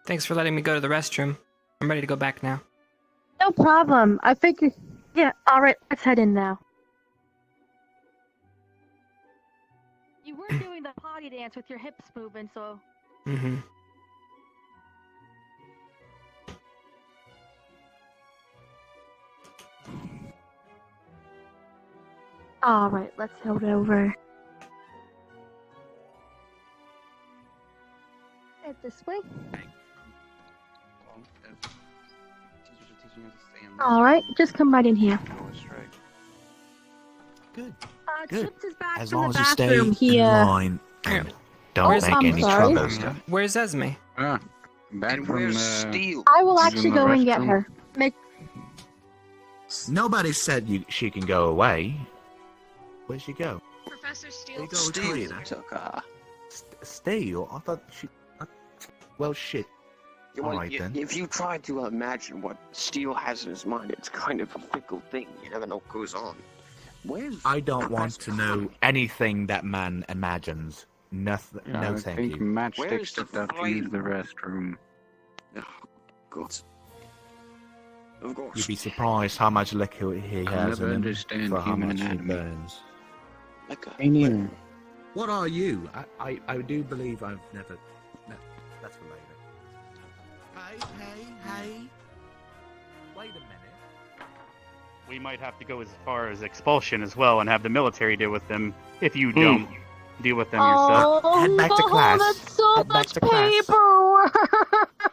Thanks for letting me go to the restroom. I'm ready to go back now. No problem. I figured... Yeah, alright, let's head in now. You were doing the potty dance with your hips moving, so... Mm-hmm. Alright, let's head over. Head this way. Alright, just come right in here. Good. Chipz is back As from long the as you stay bathroom. in line and don't Oh, make I'm any sorry. trouble. Where's Esme? Back And from where's Steel? I will She's actually in the go and get restroom. her. Nobody said she can go away. Where'd she go? Professor Steele. They go Steel toilet. took her. Steal? I thought she... well, shit. Well, Alright then. if you try to imagine what Steel has in his mind, it's kind of a fickle thing. You never know what goes on. Where's I don't want Professor to know Honey? anything that man imagines. Nothing. Yeah, No, I thank think you. Matchstick Where's the stepped out to use the restroom. Oh, God. Of course. You'd be surprised how much liquor he I'll has never in him understand for how human much he anatomy. burns. Like a... Me neither. What are you? I do believe I've never... No, that's for later. Hey. Wait a minute. We might have to go as far as expulsion as well and have the military deal with them if you don't deal with them yourself. Oh, Head back to no, class. that's so Head back much to class. paperwork.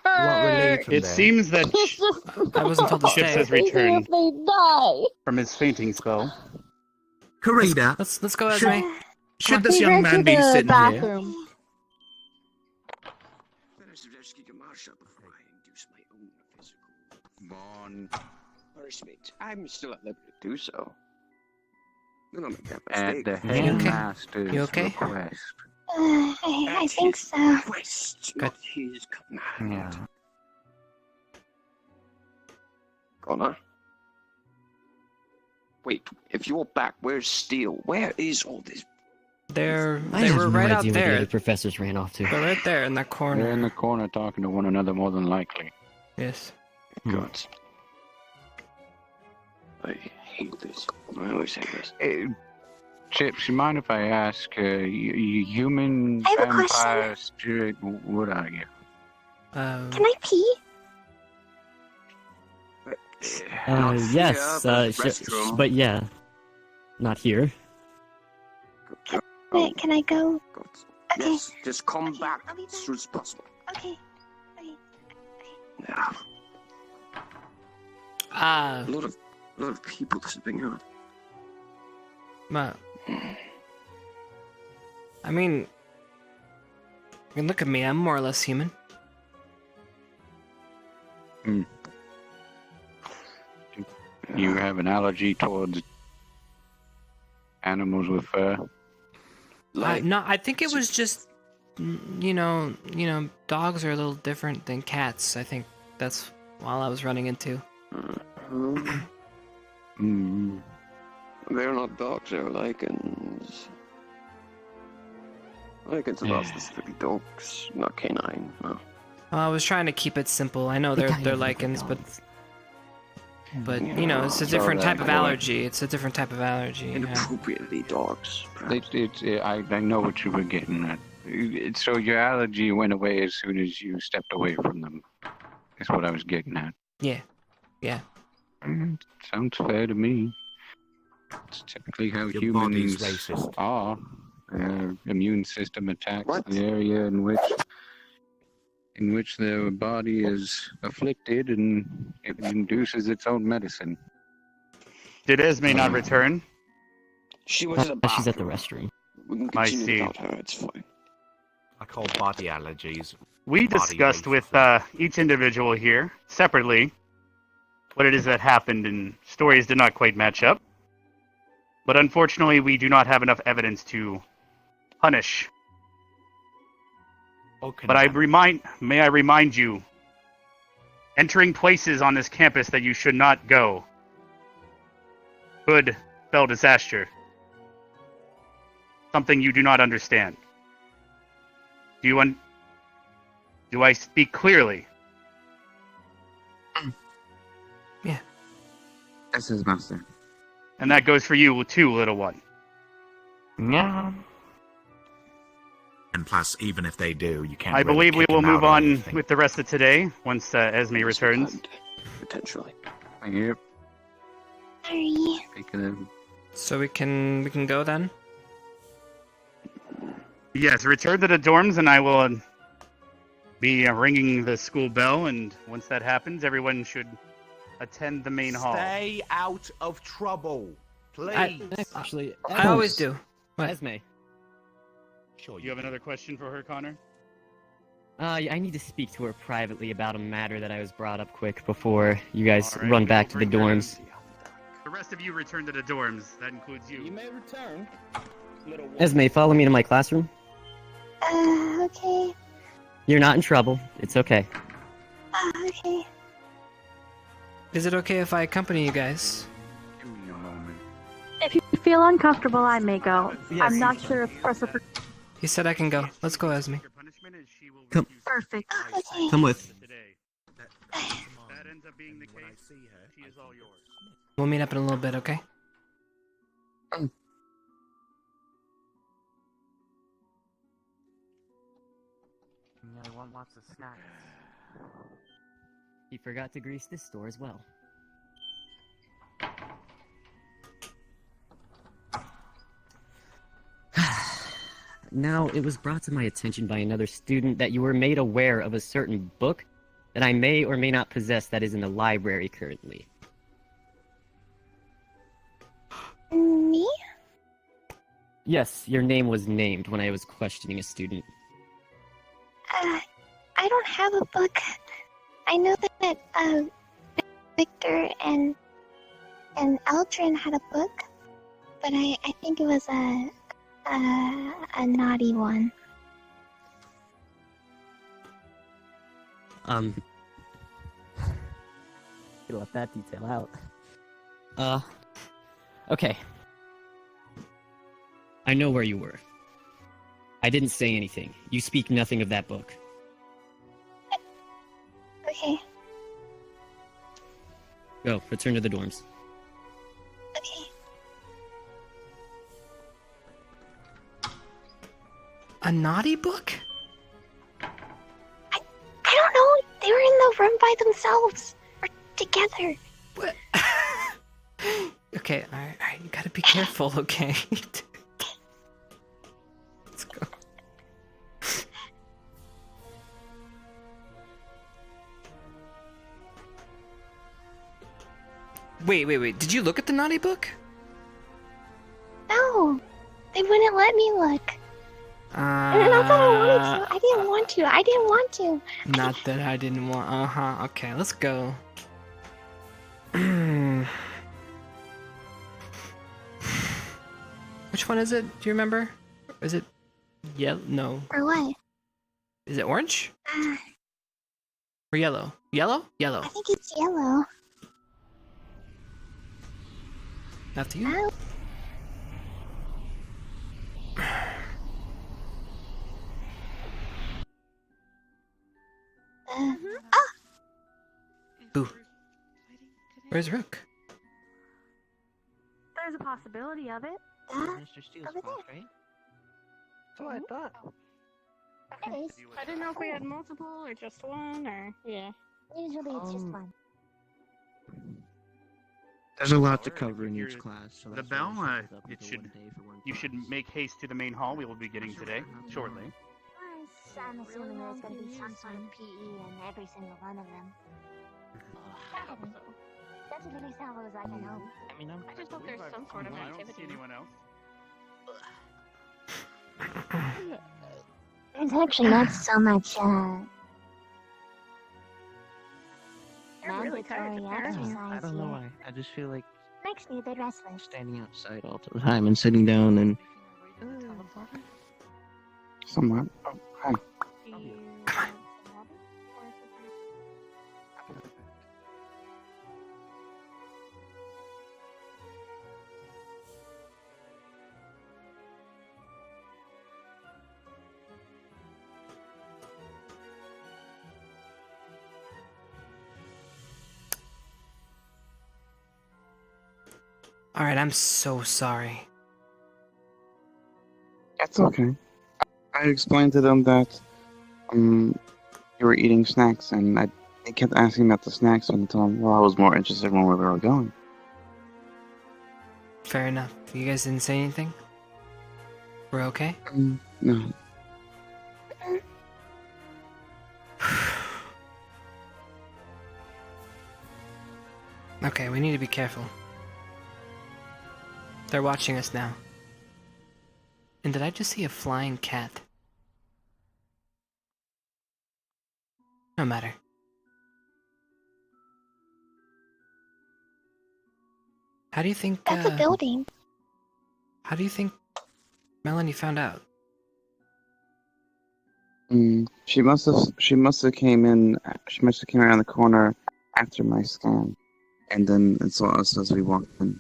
You want relief from It there? seems that It's just I wasn't told to Chipz stay. has returned if they die. from his fainting spell. Karina, Let's go, Esme. should this He young ran man to be the sitting here? bathroom. Better suggest keep your mouth shut before I induce my own physical Vaughn. punishment. I'm still at liberty to do so. Do not make that At mistake. the You okay? headmaster's You okay? request. I think so. Request, not his command. Yeah. Connor? Wait, if you're back, where's Steel? Where is all this? They I were have right no out idea where the there. other professors ran off to. They're right there in that They're in corner. the corner talking to one another, more than likely. Yes. God. I hate this. I always hate this. Chipz, you mind if I ask, human I have a vampire spirit, what are you? Can I pee? Yes, but yeah. Not here. Wait, can I go? God. Okay. Yes, just come Okay, back I'll be as soon as possible. Okay. Yeah, a lot of people slipping out. But I mean, you can look at me. I'm more or less human. You have an allergy towards animals with fur? No, I think it was just, you know, dogs are a little different than cats. I think that's all I was running into. Mm. They're not dogs, they're lichens. Lichens are not specifically dogs, not canine, no. Well, I was trying to keep it simple. I know they're lichens, but you know, it's a different type of allergy. It's a different type of allergy. Yeah. Inappropriately dogs, perhaps. I know what you were getting at. So your allergy went away as soon as you stepped away from them. That's what I was getting at. Yeah. Sounds fair to me. It's typically how Your body's humans racist. are. Their immune system attacks What? the area in which their body is afflicted, and it induces its own medicine. Did Esme not return? She was in the She's at the bathroom. restroom. We can I continue see. without her, it's fine. I call body allergies. We Body discussed with racism. each individual here separately what it is that happened, and stories did not quite match up. But unfortunately, we do not have enough evidence to punish. But may I remind you, entering places on this campus that you should not go could spell disaster. Something you do not understand. Do Do I speak clearly? This is master. And that goes for you too, little one. Yeah. And plus, even if they do, you can't. I really believe we kick will them out move or on anything. with the rest of today once Esme Yes, we returns. could, potentially. Yep. Sorry. Speaking of, So we can go then. Yes, return to the dorms, and I will be ringing the school bell. And once that happens, everyone should attend the main hall. Stay out of trouble, please. Actually, I always do. What? Esme. Sure, You have another question for her, Connor? I need to speak to her privately about a matter that I was brought up quick before you guys All right, run we back will to the bring her in. dorms. The rest of you return to the dorms. That includes you. may return. Esme, follow me to my classroom. Okay. You're not in trouble. It's okay. Okay. Is it okay if I accompany you guys? give me a moment. If you feel uncomfortable, I may go. Yes. I'm not sure if Professor. He said I can go. Let's go, Esme. Your punishment is she will Come. refuse Perfect. Okay. Come with. today. Come If that ends up being the When I case, see her, she is all yours. We'll meet up in a little bit, okay? I want lots of snacks. He forgot to grease this door as well. Now, it was brought to my attention by another student that you were made aware of a certain book that I may or may not possess that is in the library currently. Me? Yes, your name was named when I was questioning a student. I don't have a book. I know that Victor and Aldrin had a book, but I think it was a naughty one. You left that detail out. Okay. I know where you were. I didn't say anything. You speak nothing of that book. Okay. Go, return to the dorms. Okay. A naughty book? I don't know. They were in the room by themselves or together. What? Okay, alright, you gotta be careful, okay? Let's go. Wait. Did you look at the naughty book? No, they wouldn't let me look. Not that I wanted to. I didn't want to. Not that I didn't want. Okay, let's go. Which one is it? Do you remember? Is it yellow? No. Or what? Is it orange Uh, or yellow? Yellow? Yellow. I think it's yellow. After you. Oh. Ooh. Where's Rook? There's a possibility of it. Mr. Steele's over class, right? That's what I thought. It is. I didn't know if we had multiple or just one or yeah. Usually it's just one. There's a lot to Alright, cover in here each is class. So the that's why bell, I set it up until should- one day for one You should class. make haste to the main hall. We will be getting today, shortly. I'm assuming there's going to be some sort of PE in every single one of them. That's at least how as I can hope. I mean, I just hope there's some sort of I don't see activity. anyone else. There's actually not so much, I'm really tired, mandatory apparently. exercise I don't know here. why. I just feel like Makes me a bit restless. standing outside all the time and sitting down and. Somewhat. Oh, hi. Come on. All right, I'm so sorry. That's okay. I explained to them that you were eating snacks, and they kept asking about the snacks, and I told them, well, I was more interested in where we were going. Fair enough. You guys didn't say anything? We're okay? No. Okay, we need to be careful. They're watching us now. And did I just see a flying cat? No matter. How do you think, That's a building. how do you think Melanie found out? She must have came around the corner after my scan, and then it saw us as we walked in.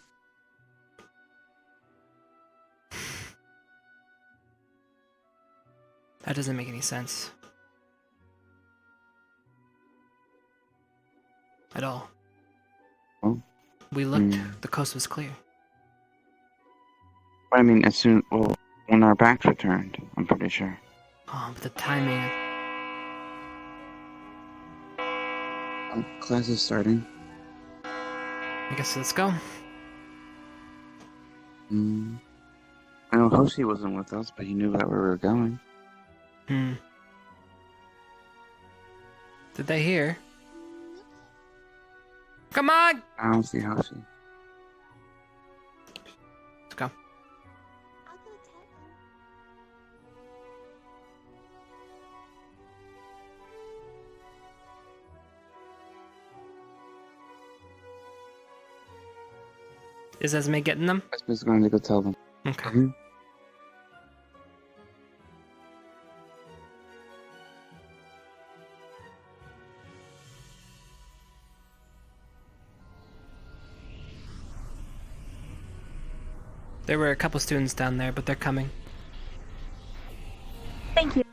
That doesn't make any sense. At all. Oh. We looked, the coast was clear. I mean, when our backs were turned, I'm pretty sure. Oh, but the timing. Class is starting. I guess let's go. I know Hoshi wasn't with us, but he knew that we were going. Did they hear? Come on! I don't see Hoshi. Let's go. I'll go tell them. Is Esme getting them? Esme's going to go tell them. Okay. There were a couple students down there, but they're coming. Thank you.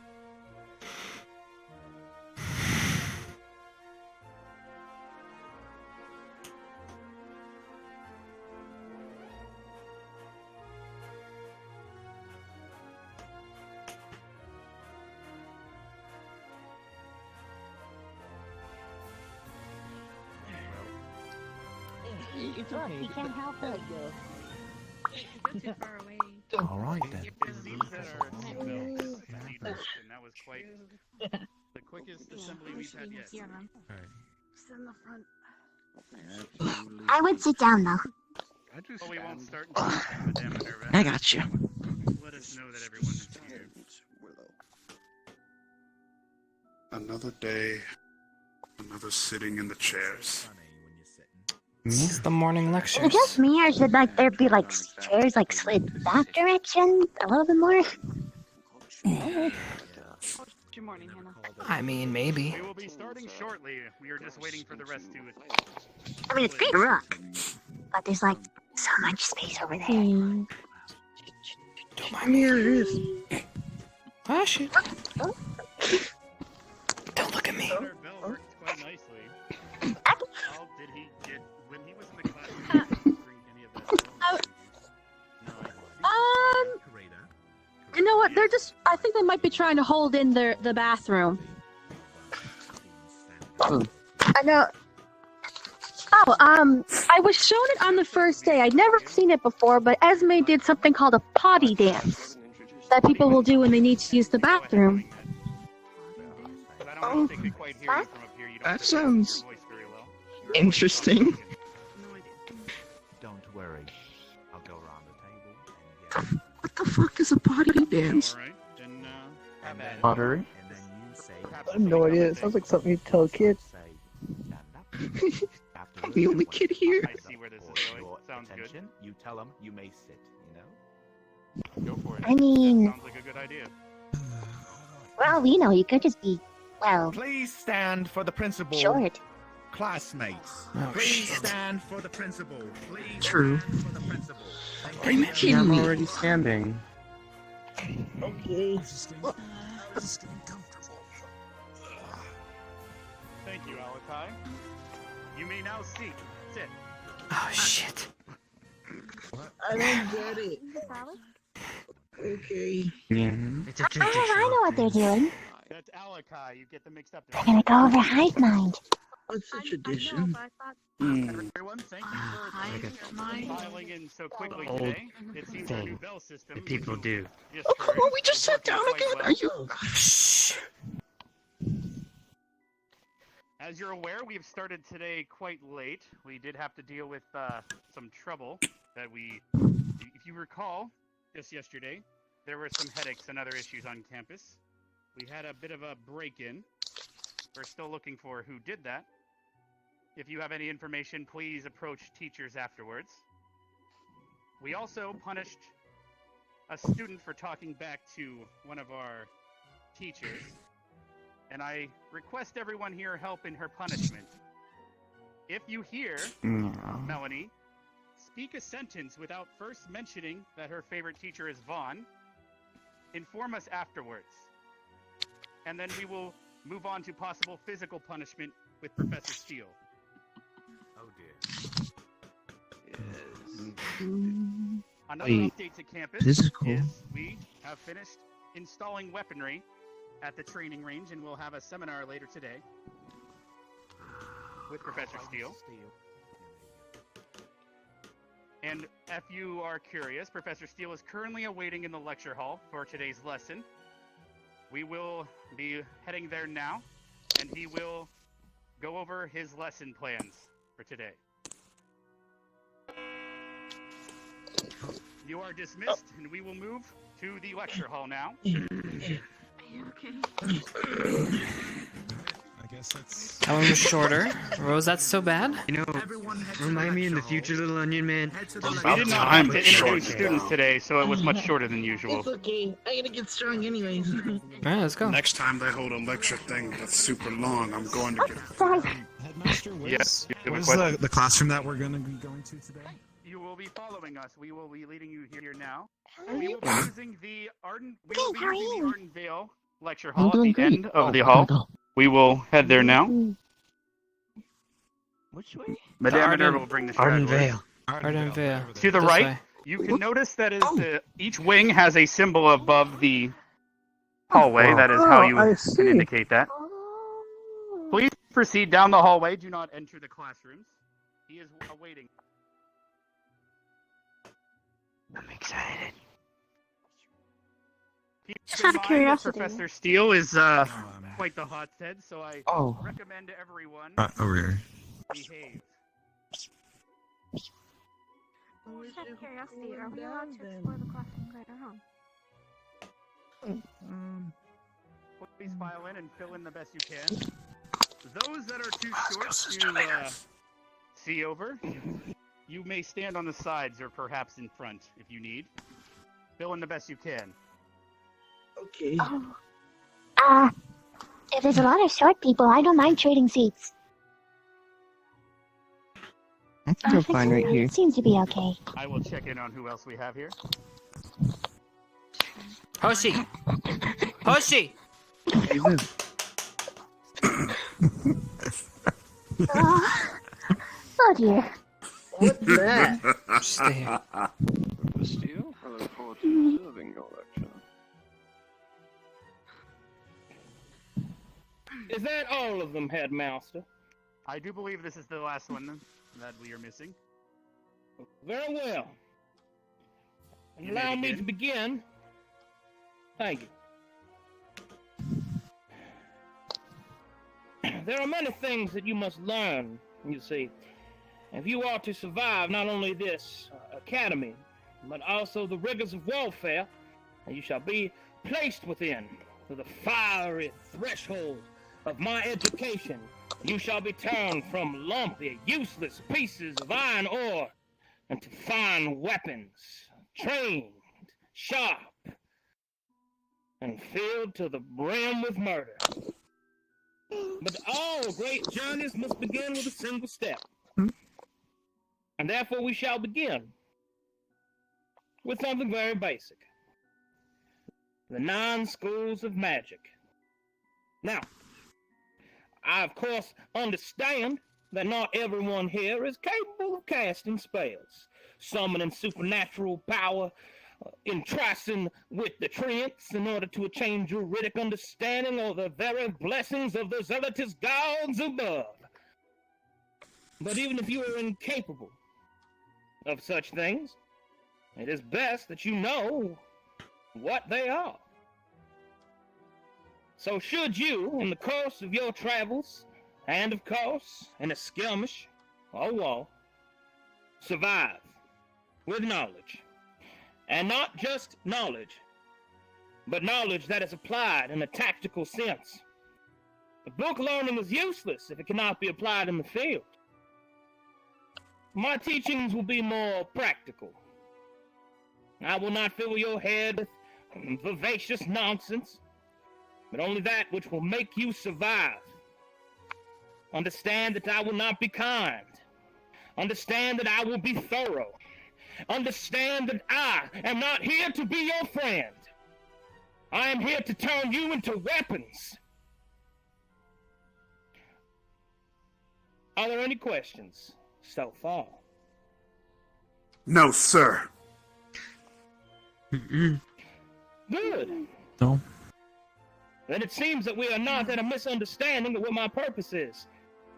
It's Look, okay. he can't help it. Too far away. All right then. It seems that our seatbelts need work, and that was quite the quickest assembly we've had yet. Hear them. Sit in the front. I would sit down though. But we won't start until Madame Minerva I got you. let us know that everyone is here. Another day, another sitting in the chairs. This is the morning Is it lectures. just me, or should like there be like chairs like slid that direction a little bit more? Good morning, Hannah. I mean, maybe. We will be starting shortly. We are just waiting for the rest to. I mean, it's great rook, but there's like so much space over there. Don't mind me. Here it is. Ah, shit. Don't look at me. Our bell worked quite nicely. I How did he get when he was in the class? He didn't bring any of that. You know what? They're just. I think they might be trying to hold in the bathroom. I know. Oh, I was shown it on the first day. I'd never seen it before, but Esme did something called a potty dance that people will do when they need to use the bathroom. But I don't know if they could quite hear you from up here. You don't That have to hear your sounds voice very well. interesting. No idea. Don't worry. I'll go around the table and What the fuck is a potty dance? All right, then have at it. Pottery? and then you say. Perhaps I have no idea. It sounds like something you tell a kid. Say, stand up. After I'm the only kid here. I see where this For is going. your Sounds good. attention, you tell them you may sit. You know. Go for it. I mean, Sounds like a good idea. well, you know, you could just be, well, Please stand for the principal. short. Classmates. Oh, Please shit. stand for the principal. Please True. stand for the principal. Are you kidding me? already standing. Okay. Thank you, Alakai. You may now sit. Oh, shit. I don't get it. Okay. Yeah. I know what they're doing. That's Alakai. You get them mixed up. They're gonna go over Hive Mind. What's the I know, tradition? but I thought Everyone, thank you for filing in so quickly Old today. It seems our thing new bell system. that people do. Just Oh, come heard on, we just is sat working down quite again. well. Are you? Shh. As you're aware, we've started today quite late. We did have to deal with some trouble that if you recall, just yesterday, there were some headaches and other issues on campus. We had a bit of a break-in. We're still looking for who did that. If you have any information, please approach teachers afterwards. We also punished a student for talking back to one of our teachers. And I request everyone here help in her punishment. If you hear Melanie speak a sentence without first mentioning that her favorite teacher is Vaughn, inform us afterwards. And then we will move on to possible physical punishment with Professor Steele. Oh dear. Another Wait, update to campus this is cool. we have finished installing weaponry at the training range, and we'll have a seminar later today with Professor Steele. And if you are curious, Professor Steele is currently awaiting in the lecture hall for today's lesson. We will be heading there now, and he will go over his lesson plans for today. You are dismissed, and we will move to the lecture hall now. okay. I guess that's. That one was shorter. Rose, that's so bad? You know, remind me in the future, little onion man. We did not have to introduce students today, so it was much shorter than usual. It's okay. I gotta get strong anyways. Alright, let's go. Next time they hold a lecture thing that's super long, I'm going to get. Headmaster, what Yes, is, you have a what is question? the classroom that we're going to be going to today? You will be following us. We will be leading you here now. We will be using the Arden Vale lecture hall at the end of the hall. We will head there now. Which way? Madame Minerva will bring the stragglers. Arden Vale. To the This right, way. you can notice that each wing has a symbol above the hallway. That is how you I can see. indicate that. Please proceed down the hallway. Do not enter the classrooms. He is awaiting. I'm excited. Just out of curiosity. Professor Steele is quite the hothead, so I recommend to everyone Over here. behave. Just out of curiosity, are we allowed to explore the classroom right around? Please file in and fill in the best you can. Those that are too short to see over, you may stand on the sides or perhaps in front if you need. Fill in the best you can. Okay. If there's a lot of short people, I don't mind trading seats. I think we're fine right here. It seems to be okay. I will check in on who else we have here. Hoshi! Hoshi! Oh dear. What's that? Stay here. Steele, I look forward to observing your lecture. Is that all of them, Headmaster? I do believe this is the last one that we are missing. Very well. You Allow may me to begin. Thank you. There are many things that you must learn, you see. If you are to survive not only this academy, but also the rigors of warfare, you shall be placed within the fiery threshold of my education. You shall be turned from lumpy, useless pieces of iron ore into fine weapons, trained, sharp, and filled to the brim with murder. But all great journeys must begin with a single step. And therefore we shall begin with something very basic. The 9 schools of magic. Now, I of course understand that not everyone here is capable of casting spells. summoning supernatural power, entrusting with the trance in order to attain juridic understanding of the very blessings of the zealotous gods above. But even if you are incapable of such things, it is best that you know what they are. So should you, in the course of your travels, and of course, in a skirmish or war, survive with knowledge, and not just knowledge, but knowledge that is applied in a tactical sense. The book learning is useless if it cannot be applied in the field. My teachings will be more practical. I will not fill your head with vivacious nonsense, but only that which will make you survive. Understand that I will not be kind. Understand that I will be thorough. Understand that I am not here to be your friend. I am here to turn you into weapons. Are there any questions so far? No, sir. Good. No. Then it seems that we are not at a misunderstanding of what my purpose is.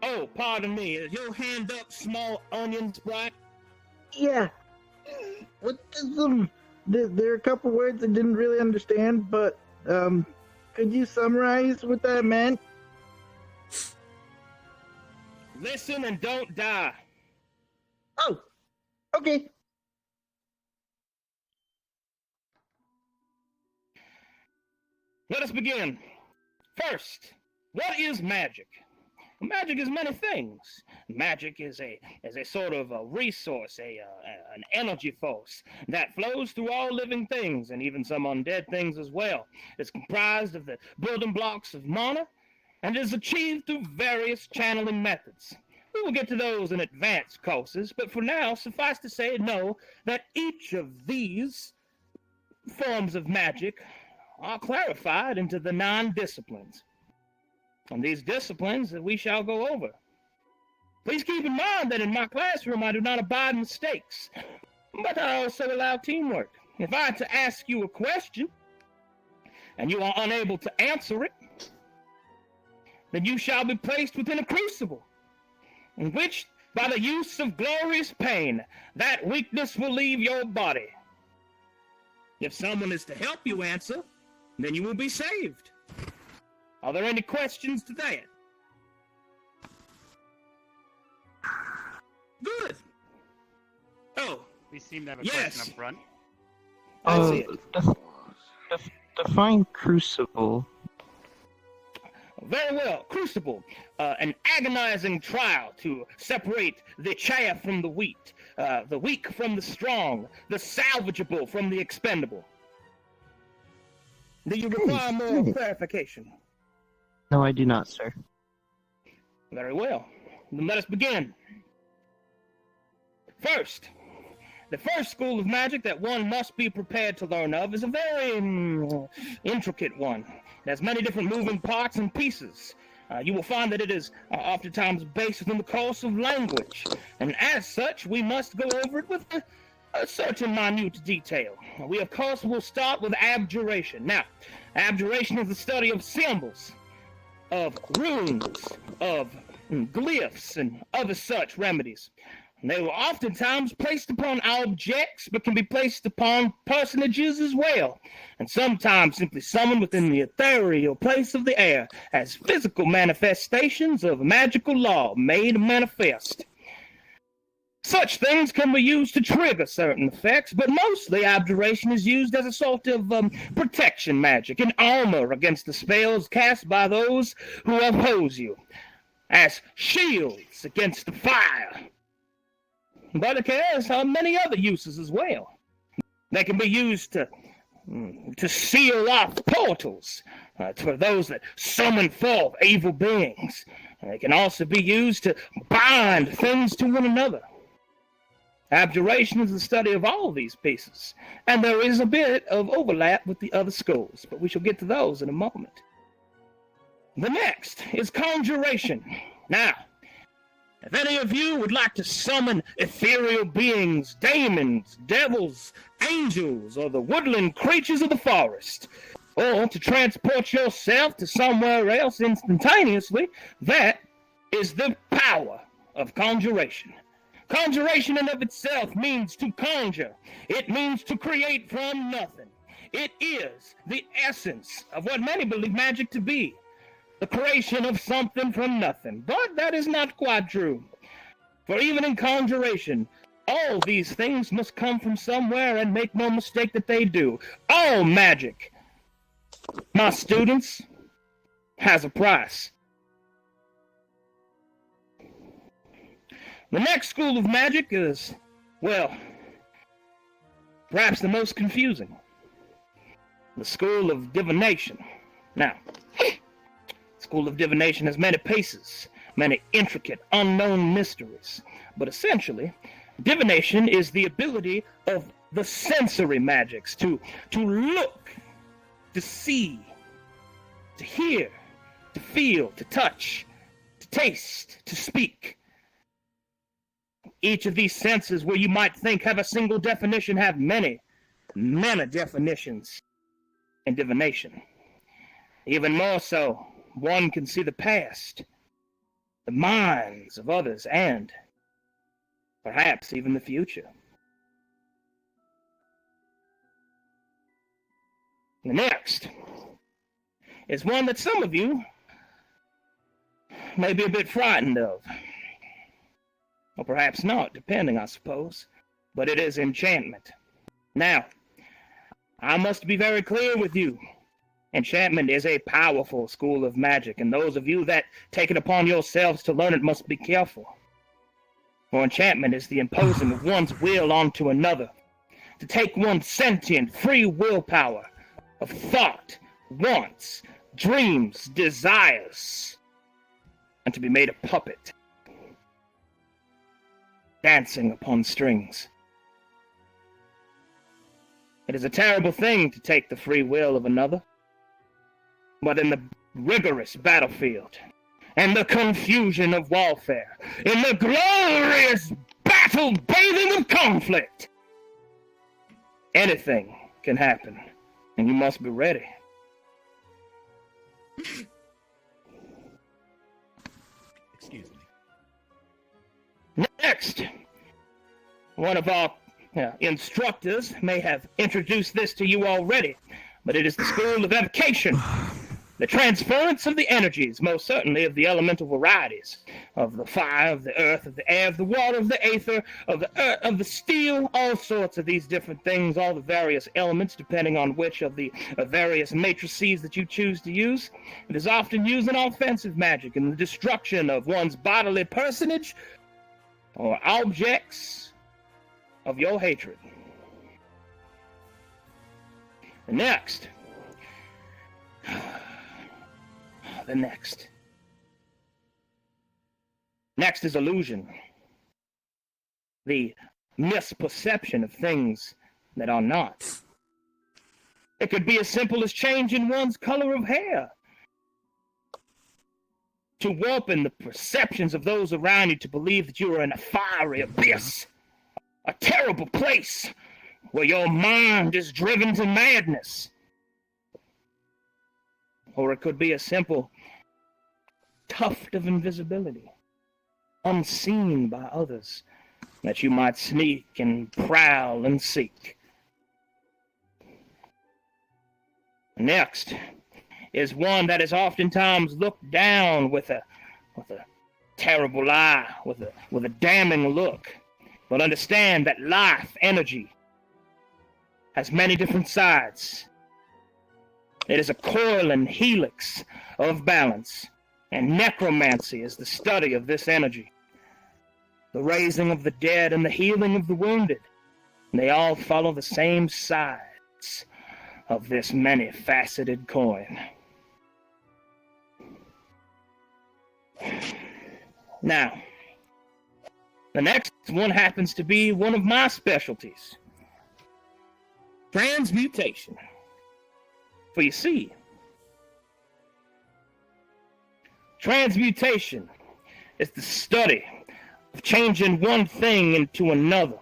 Oh, pardon me. Is your hand up, small onion sprite? Yeah. What is there are a couple words I didn't really understand, but could you summarize what that meant? Listen and don't die. Oh, okay. Let us begin. First, what is magic? Magic is many things. Magic is a sort of a resource, an energy force that flows through all living things and even some undead things as well. It's comprised of the building blocks of mana and is achieved through various channeling methods. We will get to those in advanced courses, but for now, suffice to say, know that each of these forms of magic are clarified into the 9 disciplines. And these disciplines that we shall go over. Please keep in mind that in my classroom I do not abide mistakes, but I also allow teamwork. If I had to ask you a question, and you are unable to answer it, then you shall be placed within a crucible, in which, by the use of glorious pain, that weakness will leave your body. If someone is to help you answer, then you will be saved. Are there any questions to that? Good. Oh, We seem to have a Yes. question up front. Define crucible. Very well. Crucible, an agonizing trial to separate the chaff from the wheat, the weak from the strong, the salvageable from the expendable. Do you require more clarification? No, I do not, sir. Very well. Then let us begin. First, the first school of magic that one must be prepared to learn of is a very intricate one. It has many different moving parts and pieces. You will find that it is oftentimes based within the course of language, and as such, we must go over it with a certain minute detail. We, of course, will start with abjuration. Now, abjuration is the study of symbols, of runes, of glyphs, and other such remedies. And they were oftentimes placed upon objects, but can be placed upon personages as well, and sometimes simply summoned within the ethereal place of the air as physical manifestations of magical law made manifest. Such things can be used to trigger certain effects, but mostly abjuration is used as a sort of protection magic, an armor against the spells cast by those who oppose you, as shields against the fire. But it has many other uses as well. They can be used to seal off portals for those that summon forth evil beings. They can also be used to bind things to one another. Abjuration is the study of all these pieces, and there is a bit of overlap with the other schools, but we shall get to those in a moment. The next is Conjuration. Now, If any of you would like to summon ethereal beings, demons, devils, angels, or the woodland creatures of the forest, or to transport yourself to somewhere else instantaneously, that is the power of conjuration. Conjuration in of itself means to conjure. It means to create from nothing. It is the essence of what many believe magic to be, the creation of something from nothing. But that is not quite true. For even in conjuration, all these things must come from somewhere, and make no mistake that they do. All magic, my students, has a price. The next school of magic is, well, perhaps the most confusing. The School of Divination. Now, School of Divination has many paces, many intricate, unknown mysteries. But essentially, divination is the ability of the sensory magics to look, to see, to hear, to feel, to touch, to taste, to speak. Each of these senses, where you might think have a single definition, have many, many definitions in divination. Even more so, one can see the past, the minds of others, and perhaps even the future. The next is one that some of you may be a bit frightened of. Or perhaps not, depending, I suppose. But it is enchantment. Now, I must be very clear with you. Enchantment is a powerful school of magic, and those of you that take it upon yourselves to learn it must be careful. For enchantment is the imposing of one's will onto another, to take one's sentient, free willpower of thought, wants, dreams, desires, and to be made a puppet, dancing upon strings. It is a terrible thing to take the free will of another, but in the rigorous battlefield, and the confusion of warfare, in the glorious battle bathing of conflict, anything can happen, and you must be ready. Excuse me. Next, one of our instructors may have introduced this to you already, but it is the School of Evocation. The transference of the energies, most certainly of the elemental varieties, of the fire, of the earth, of the air, of the water, of the aether, of the earth, of the steel, all sorts of these different things, all the various elements, depending on which of the various matrices that you choose to use. It is often used in offensive magic, in the destruction of one's bodily personage, or objects of your hatred. The next. Next is illusion. The misperception of things that are not. It could be as simple as changing one's color of hair, to warping the perceptions of those around you to believe that you are in a fiery abyss, a terrible place where your mind is driven to madness. Or it could be a simple tuft of invisibility, unseen by others, that you might sneak and prowl and seek. Next is one that is oftentimes looked down with a terrible eye, with a damning look. But understand that life, energy, has many different sides. It is a coil and helix of balance, and necromancy is the study of this energy. The raising of the dead and the healing of the wounded, they all follow the same sides of this many-faceted coin. Now, the next one happens to be one of my specialties. Transmutation. For you see, transmutation is the study of changing one thing into another.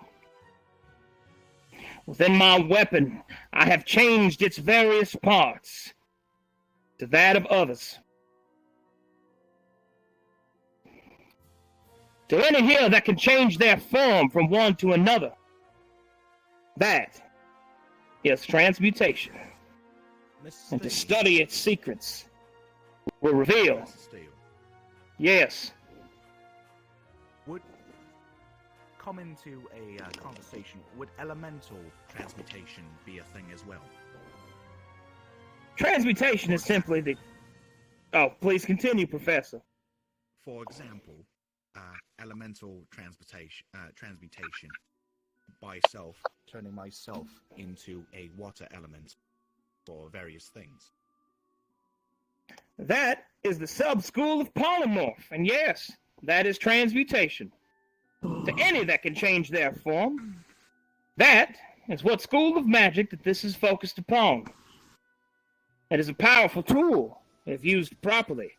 Within my weapon, I have changed its various parts to that of others. To any here that can change their form from one to another, that is transmutation. And to study its secrets will reveal. Yes. Would come into a conversation. Would elemental transmutation be a thing as well? Transmutation is simply the... Oh, please continue, Professor. For example, elemental transmutation by self, turning myself into a water element for various things. That is the sub-school of polymorph, and yes, that is transmutation. To any that can change their form, that is what school of magic that this is focused upon. It is a powerful tool if used properly.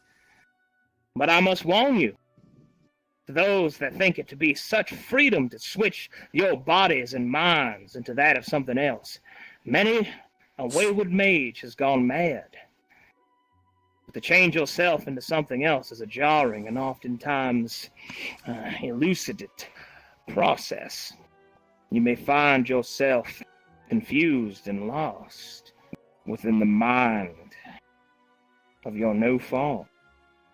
But I must warn you, to those that think it to be such freedom to switch your bodies and minds into that of something else, many a wayward mage has gone mad. But to change yourself into something else is a jarring and oftentimes elucidate process. You may find yourself confused and lost within the mind of your no form.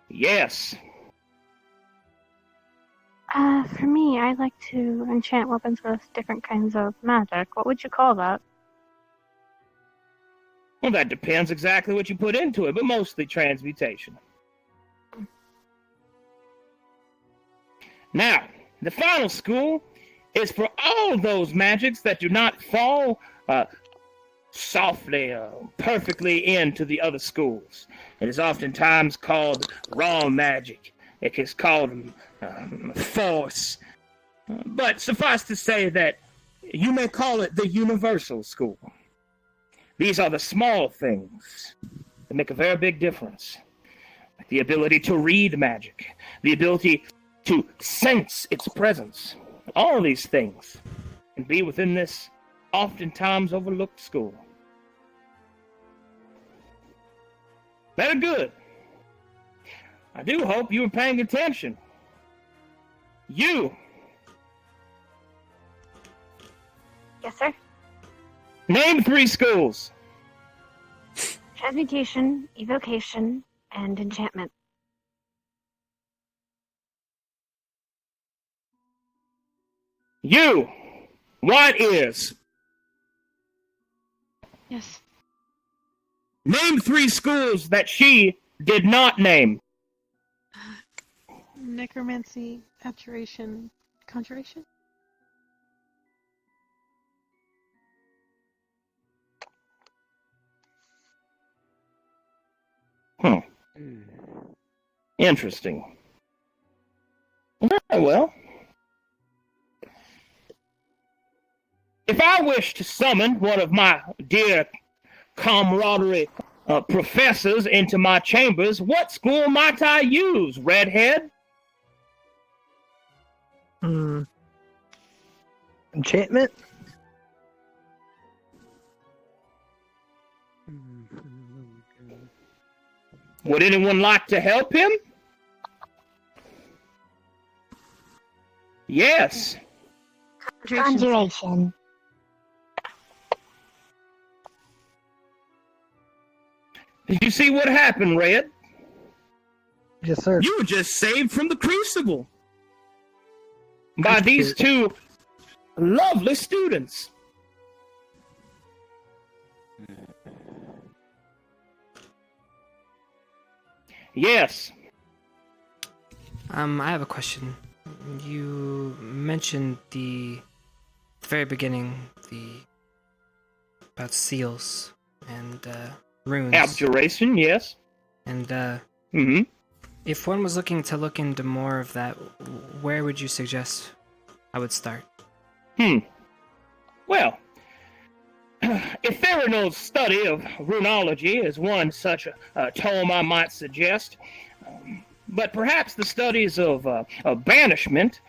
Yes. For me, I like to enchant weapons with different kinds of magic. What would you call that? Well, that depends exactly what you put into it, but mostly transmutation. Now, the final school is for all those magics that do not fall softly, perfectly into the other schools. It is oftentimes called raw magic. It is called force. But suffice to say that you may call it the universal school. These are the small things that make a very big difference. Like the ability to read magic, the ability to sense its presence. All of these things can be within this oftentimes overlooked school. Very good. I do hope you were paying attention. You. Yes, sir. Name 3 schools. Transmutation, evocation, and enchantment. You. What is? Yes. Name 3 schools that she did not name. Necromancy, abjuration, conjuration. Interesting. Well, if I wish to summon one of my dear camaraderie professors into my chambers, what school might I use, Redhead? Enchantment? Would anyone like to help him? Yes. Conjuration. Did you see what happened, Red? Yes, sir. You were just saved from the crucible by these 2 lovely students. Yes. I have a question. You mentioned the very beginning about seals and runes. Abjuration, yes. And if one was looking to look into more of that, where would you suggest I would start? Well, ethereal study of runology is one such a tome I might suggest. But perhaps the studies of banishment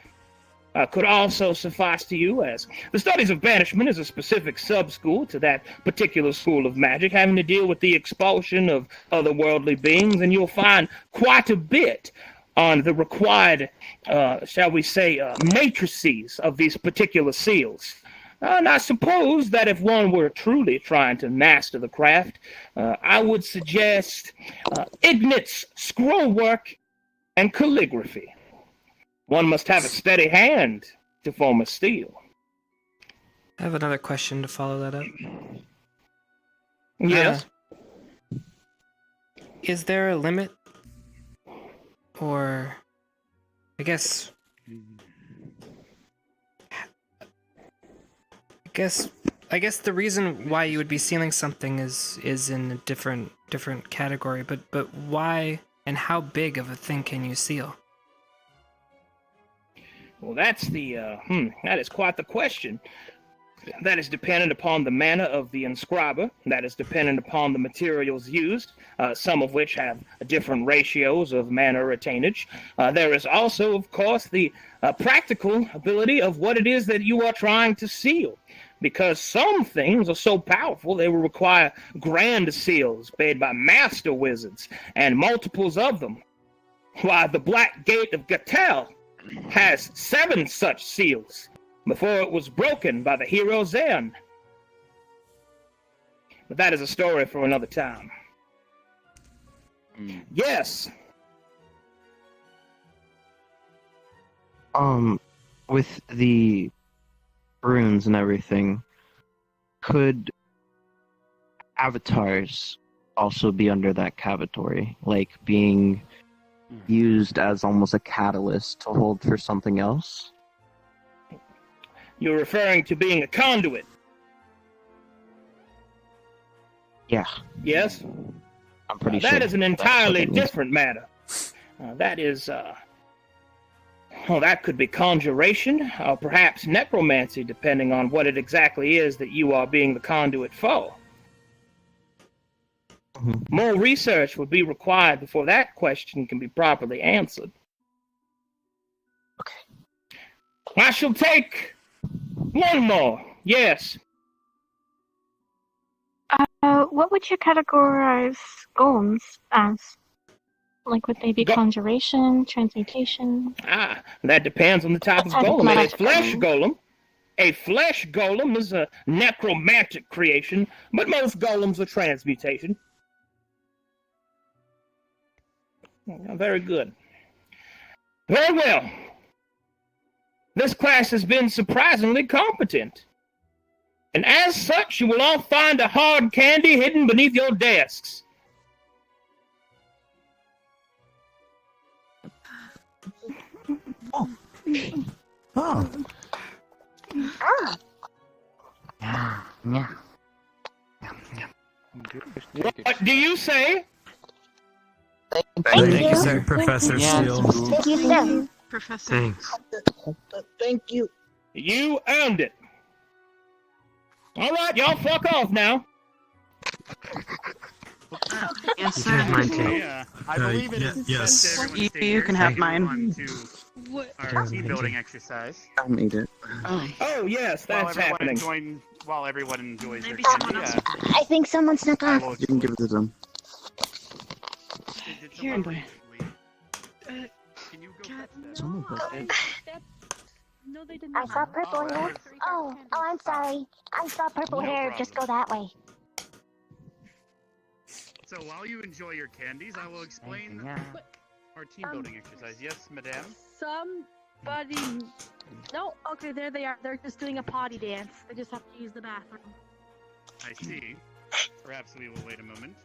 could also suffice to you, as the studies of banishment is a specific sub-school to that particular school of magic, having to deal with the expulsion of otherworldly beings, and you'll find quite a bit on the required, shall we say, matrices of these particular seals. And I suppose that if one were truly trying to master the craft, I would suggest Ignat's scroll work and calligraphy. One must have a steady hand to form a steel. I have another question to follow that up. Yes? Is there a limit? Or, I guess the reason why you would be sealing something is in a different category, but why and how big of a thing can you seal? Well, that's that is quite the question. That is dependent upon the mana of the inscriber. That is dependent upon the materials used, some of which have different ratios of mana retainage. There is also, of course, the practical ability of what it is that you are trying to seal. Because some things are so powerful, they will require grand seals made by master wizards, and multiples of them. Why, the Black Gate of Gatel has 7 such seals before it was broken by the hero Zen. But that is a story for another time. Yes. With the runes and everything, could avatars also be under that category, like being used as almost a catalyst to hold for something else? You're referring to being a conduit? Yeah. Yes? I'm pretty sure. That is an entirely different matter. That is, well, that could be conjuration, or perhaps necromancy, depending on what it exactly is that you are being the conduit for. More research would be required before that question can be properly answered. Okay. I shall take one more. Yes. What would you categorize golems as? Like, would they be conjuration, transmutation? That depends on the type of golem. A flesh golem. A flesh golem is a necromantic creation, but most golems are transmutation. Very good. Very well. This class has been surprisingly competent. And as such, you will all find a hard candy hidden beneath your desks. Oh. Yeah. What do you say? Thank you, sir. Professor Steele. Thank you, sir. Professor. Thanks. Thank you. You earned it. All right, y'all fuck off now. Yes, You sir. can have mine too. Yeah, I believe it is yes. sent to everyone. Stay You here can so have we can mine. move on to our team building exercise. I'll eat it. Oh, yes, that's happening. While everyone enjoys Maybe their someone candy, else. I think someone snuck I off. will You can give it to them. Did Here, someone boy. leave? Can you go fetch them? Someone put it. No, they didn't. I saw purple Oh, hair. that Oh, I'm sorry. I saw purple No hair. Just go that way. So while you enjoy your candies, I will explain our team building exercise. Yes, madame? Somebody. No, okay, there they are. They're just doing a potty dance. They just have to use the bathroom. I see. Perhaps we will wait a moment.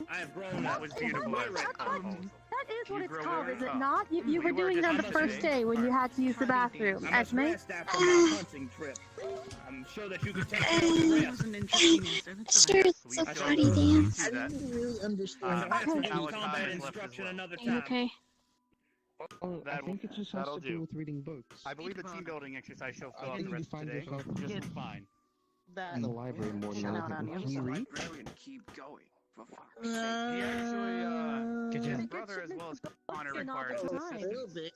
I have grown That up. was beautiful. That is what You it's grow called, weary? is it Oh. not? You We were were doing it on the just first yesterday. day when you had to use the bathroom. I must Esme? rest after my hunting trip. I'm sure that you can take care of the rest. an interesting answer. That's Sure, it's a party dance. I didn't really understand. That's Okay. a Alex combat has left as instruction well. another Are you time. okay? That will- that'll do. with reading books. I believe the team building exercise shall fill out think the you rest of find today. yourself Just fine. in the library more than Shout out anything. on Can you you. read? Librarian, keep going. For fuck's sake. He actually, Good his job. brother as well as Connor Books in all required the his time. A little assistance. bit.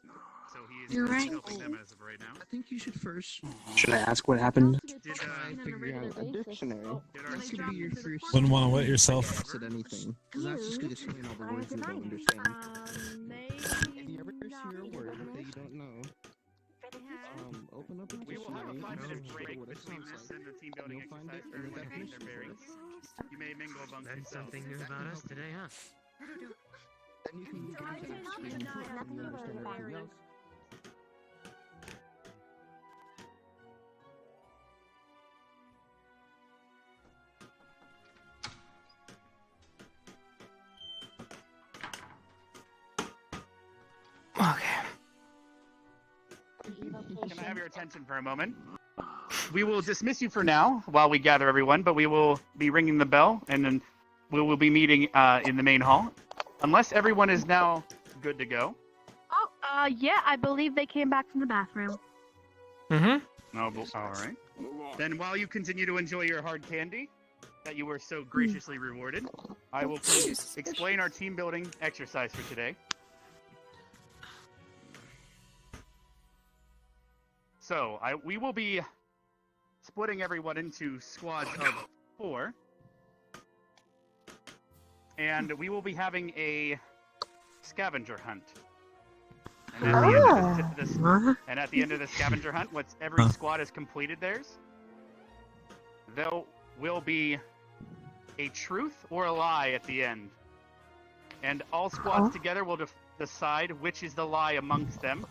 so he is You're right. helping them as of right now. I think you should first Should I ask what happened? figure out a dictionary. That could be your first. Wouldn't want to wet yourself. At anything, because that's just gonna explain all the words you don't understand. If you ever hear a word that you don't know, open up a We will have a dictionary. 5-minute break what it between sounds this like. and the team building You'll find exercise it for in the everyone to gain their definition bearings. You may mingle amongst Learned yourselves. something new about us today, huh? Then you can get into that screen and you understand everything else. Okay. Can I have your attention for a moment? We will dismiss you for now while we gather everyone, but we will be ringing the bell, and then we will be meeting in the main hall. Unless everyone is now good to go. Oh, yeah, I believe they came back from the bathroom. Mm-hmm. No, all right. Then while you continue to enjoy your hard candy that you were so graciously rewarded, I will please explain our team building exercise for today. So, we will be splitting everyone into squads of 4. And we will be having a scavenger hunt. And at the end of the scavenger hunt, once every squad has completed theirs, there will be a truth or a lie at the end. And all squads together will decide which is the lie amongst them,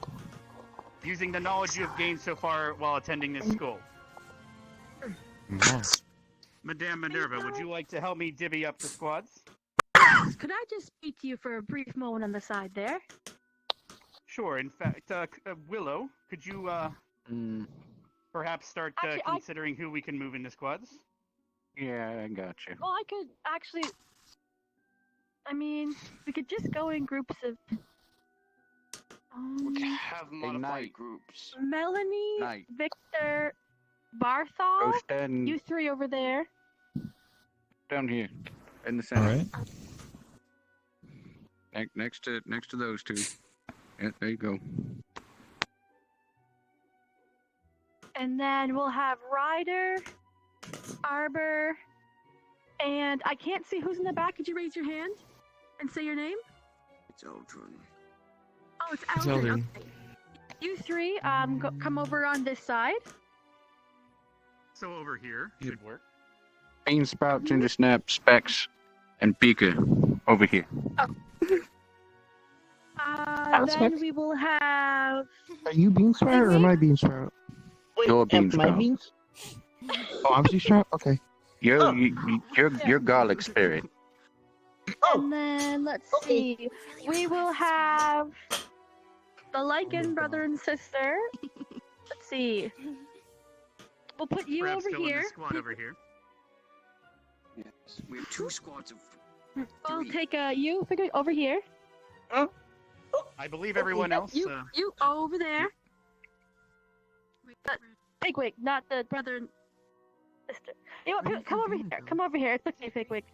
using the knowledge you have gained so far while attending this school. Madame Minerva, would you like to help me divvy up the squads? Could I just speak to you for a brief moment on the side there? Sure. In fact, Willow, could you perhaps start considering who we can move into squads? Yeah, I got you. Well, I could actually... I mean, we could just go in groups of... We can have modified groups. Melanie, Night. Victor, Barthol, stand you 3 over there. down here in the center. All right. Next to those two. Yeah, there you go. And then we'll have Ryder, Arbor, and I can't see who's in the back. Could you raise your hand and say your name? It's Eldrin. Oh, it's Eldrin. Okay. You 3, come over on this side. So over here should work. Bean Sprout, Ginger Snap, Specs, and Beaker over here. Then we will have... Are you Bean Sprout or am I Bean Sprout? You're Bean Am I Sprout. Beans? Oh, I'm Sprout? Okay. You're Garlic Spirit. And then, let's see, we will have the Lycan brother and sister. Let's see. We'll put you Perhaps over fill in here. the squad over here. Yes, we have 2 squads of We'll take you figure over here. I believe everyone else. You over there. Pigwig, not the brother and sister. You know what, come over here. Come over here. It's okay, Pigwig.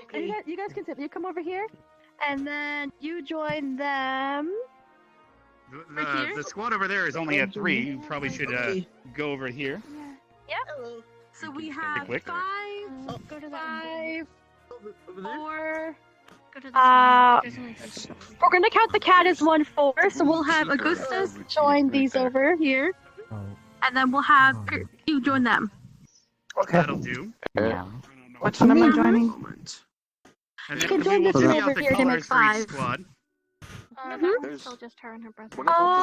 Okay. You guys can sit. You come over here, and then you join them. The squad over there is only at 3. You probably should go over here. Yep. Hello. So we have quick. 5, Go to 5, Over there? 4. Go to We're gonna count the cat as 1, 4. So we'll have Augustus join these over here, and then we'll have you join them. Okay. That'll do. What's the number joining? And You then can we join will the divvy two out over the here to make colors for each 5. squad. that one's still just her and her brother.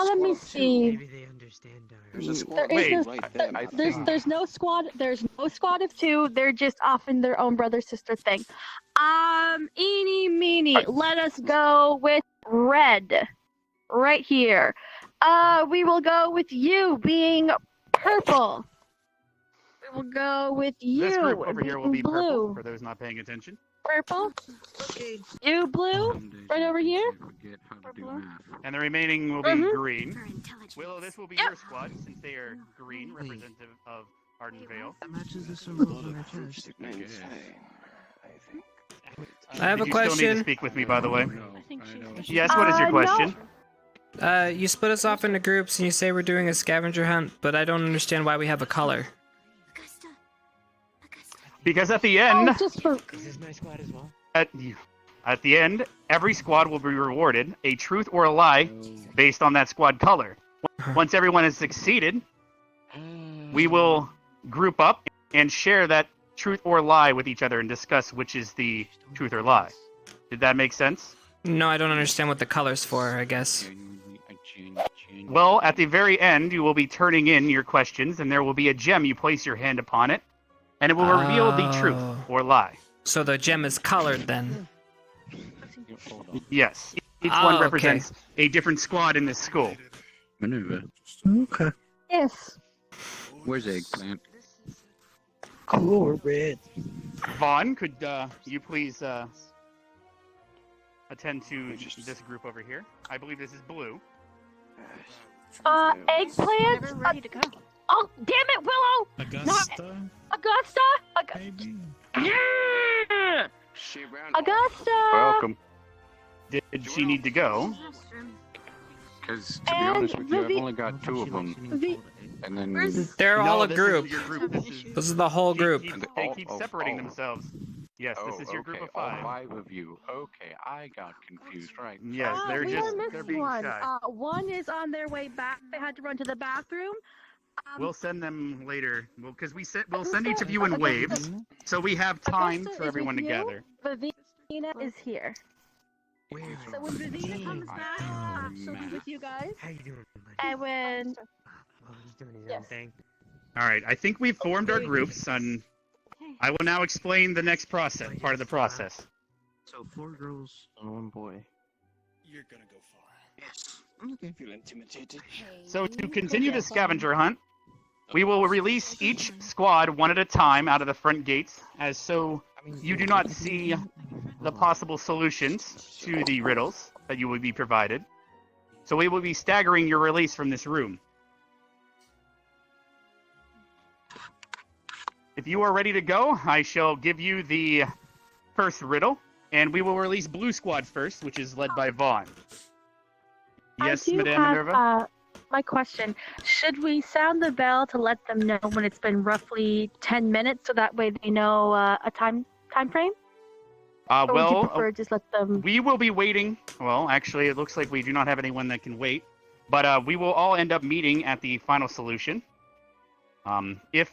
Let me see. Maybe they understand There's a our... squad There is right no, there. there's no squad. There's no squad of 2. They're just often their own brother sister thing. Eeny meeny. Let us go with red, right here. We will go with you being purple. We will go with you This group over here will be being purple, blue. for those not paying attention. Purple. Okay. You blue. Right over here. Forget how to do math. And the remaining will be Mhm. green. Willow, this will be your squad, since they are green, representative of Ardenvale. That matches the symbols on their chest. I have a You still need to question. speak with me, by the way. I think she's... Yes, what is your question? You split us off into groups and you say we're doing a scavenger hunt, but I don't understand why we have a color. Because at the end, just for... This is my squad as well. At the end, every squad will be rewarded a truth or a lie based on that squad color. Once everyone has succeeded, we will group up and share that truth or lie with each other and discuss which is the truth or lie. Did that make sense? No, I don't understand what the color's for, I guess. Well, at the very end, you will be turning in your questions, and there will be a gem. You place your hand upon it, and it will reveal the truth or lie. So the gem is colored then? Yes. Each one represents a different squad in this school. Maneuver. Okay. Yes. Where's Eggplant? Cool, red. Vaughn, could you please attend to this group over here? I believe this is blue. Eggplant? Never ready to go. Oh, damn it, Willow! Augusta? Augusta? Maybe. Yeah! Augusta! Welcome. Did she need to go? Because, to be honest with you, I've only got 2 of them. And then... They're all a this group. Is your group. This is the whole group. They keep separating themselves. Yes, this is your group of 5. 5 of you. Okay, I got confused, right. Yes, they're being one. shy. One is on their way back. They had to run to the bathroom. We'll send them later. Because we'll send each of you in waves, so we have time for everyone to gather. Vivina is here. So when Vivina comes back, she'll be with you guys. How you doing, buddy? And when... Oh, he's doing his own thing. All right, I think we've formed our groups, and I will now explain the next part of the process. So 4 girls and 1 boy. You're gonna go far. Yes. I feel intimidated. So to continue the scavenger hunt, we will release each squad one at a time out of the front gates, as so you do not see the possible solutions to the riddles that you will be provided. So we will be staggering your release from this room. If you are ready to go, I shall give you the first riddle, and we will release Blue Squad first, which is led by Vaughn. Yes, Madame Minerva? My question, should we sound the bell to let them know when it's been roughly 10 minutes so that way they know a time frame? Or would you prefer just let them... We will be waiting. Well, actually, it looks like we do not have anyone that can wait. But we will all end up meeting at the final solution. If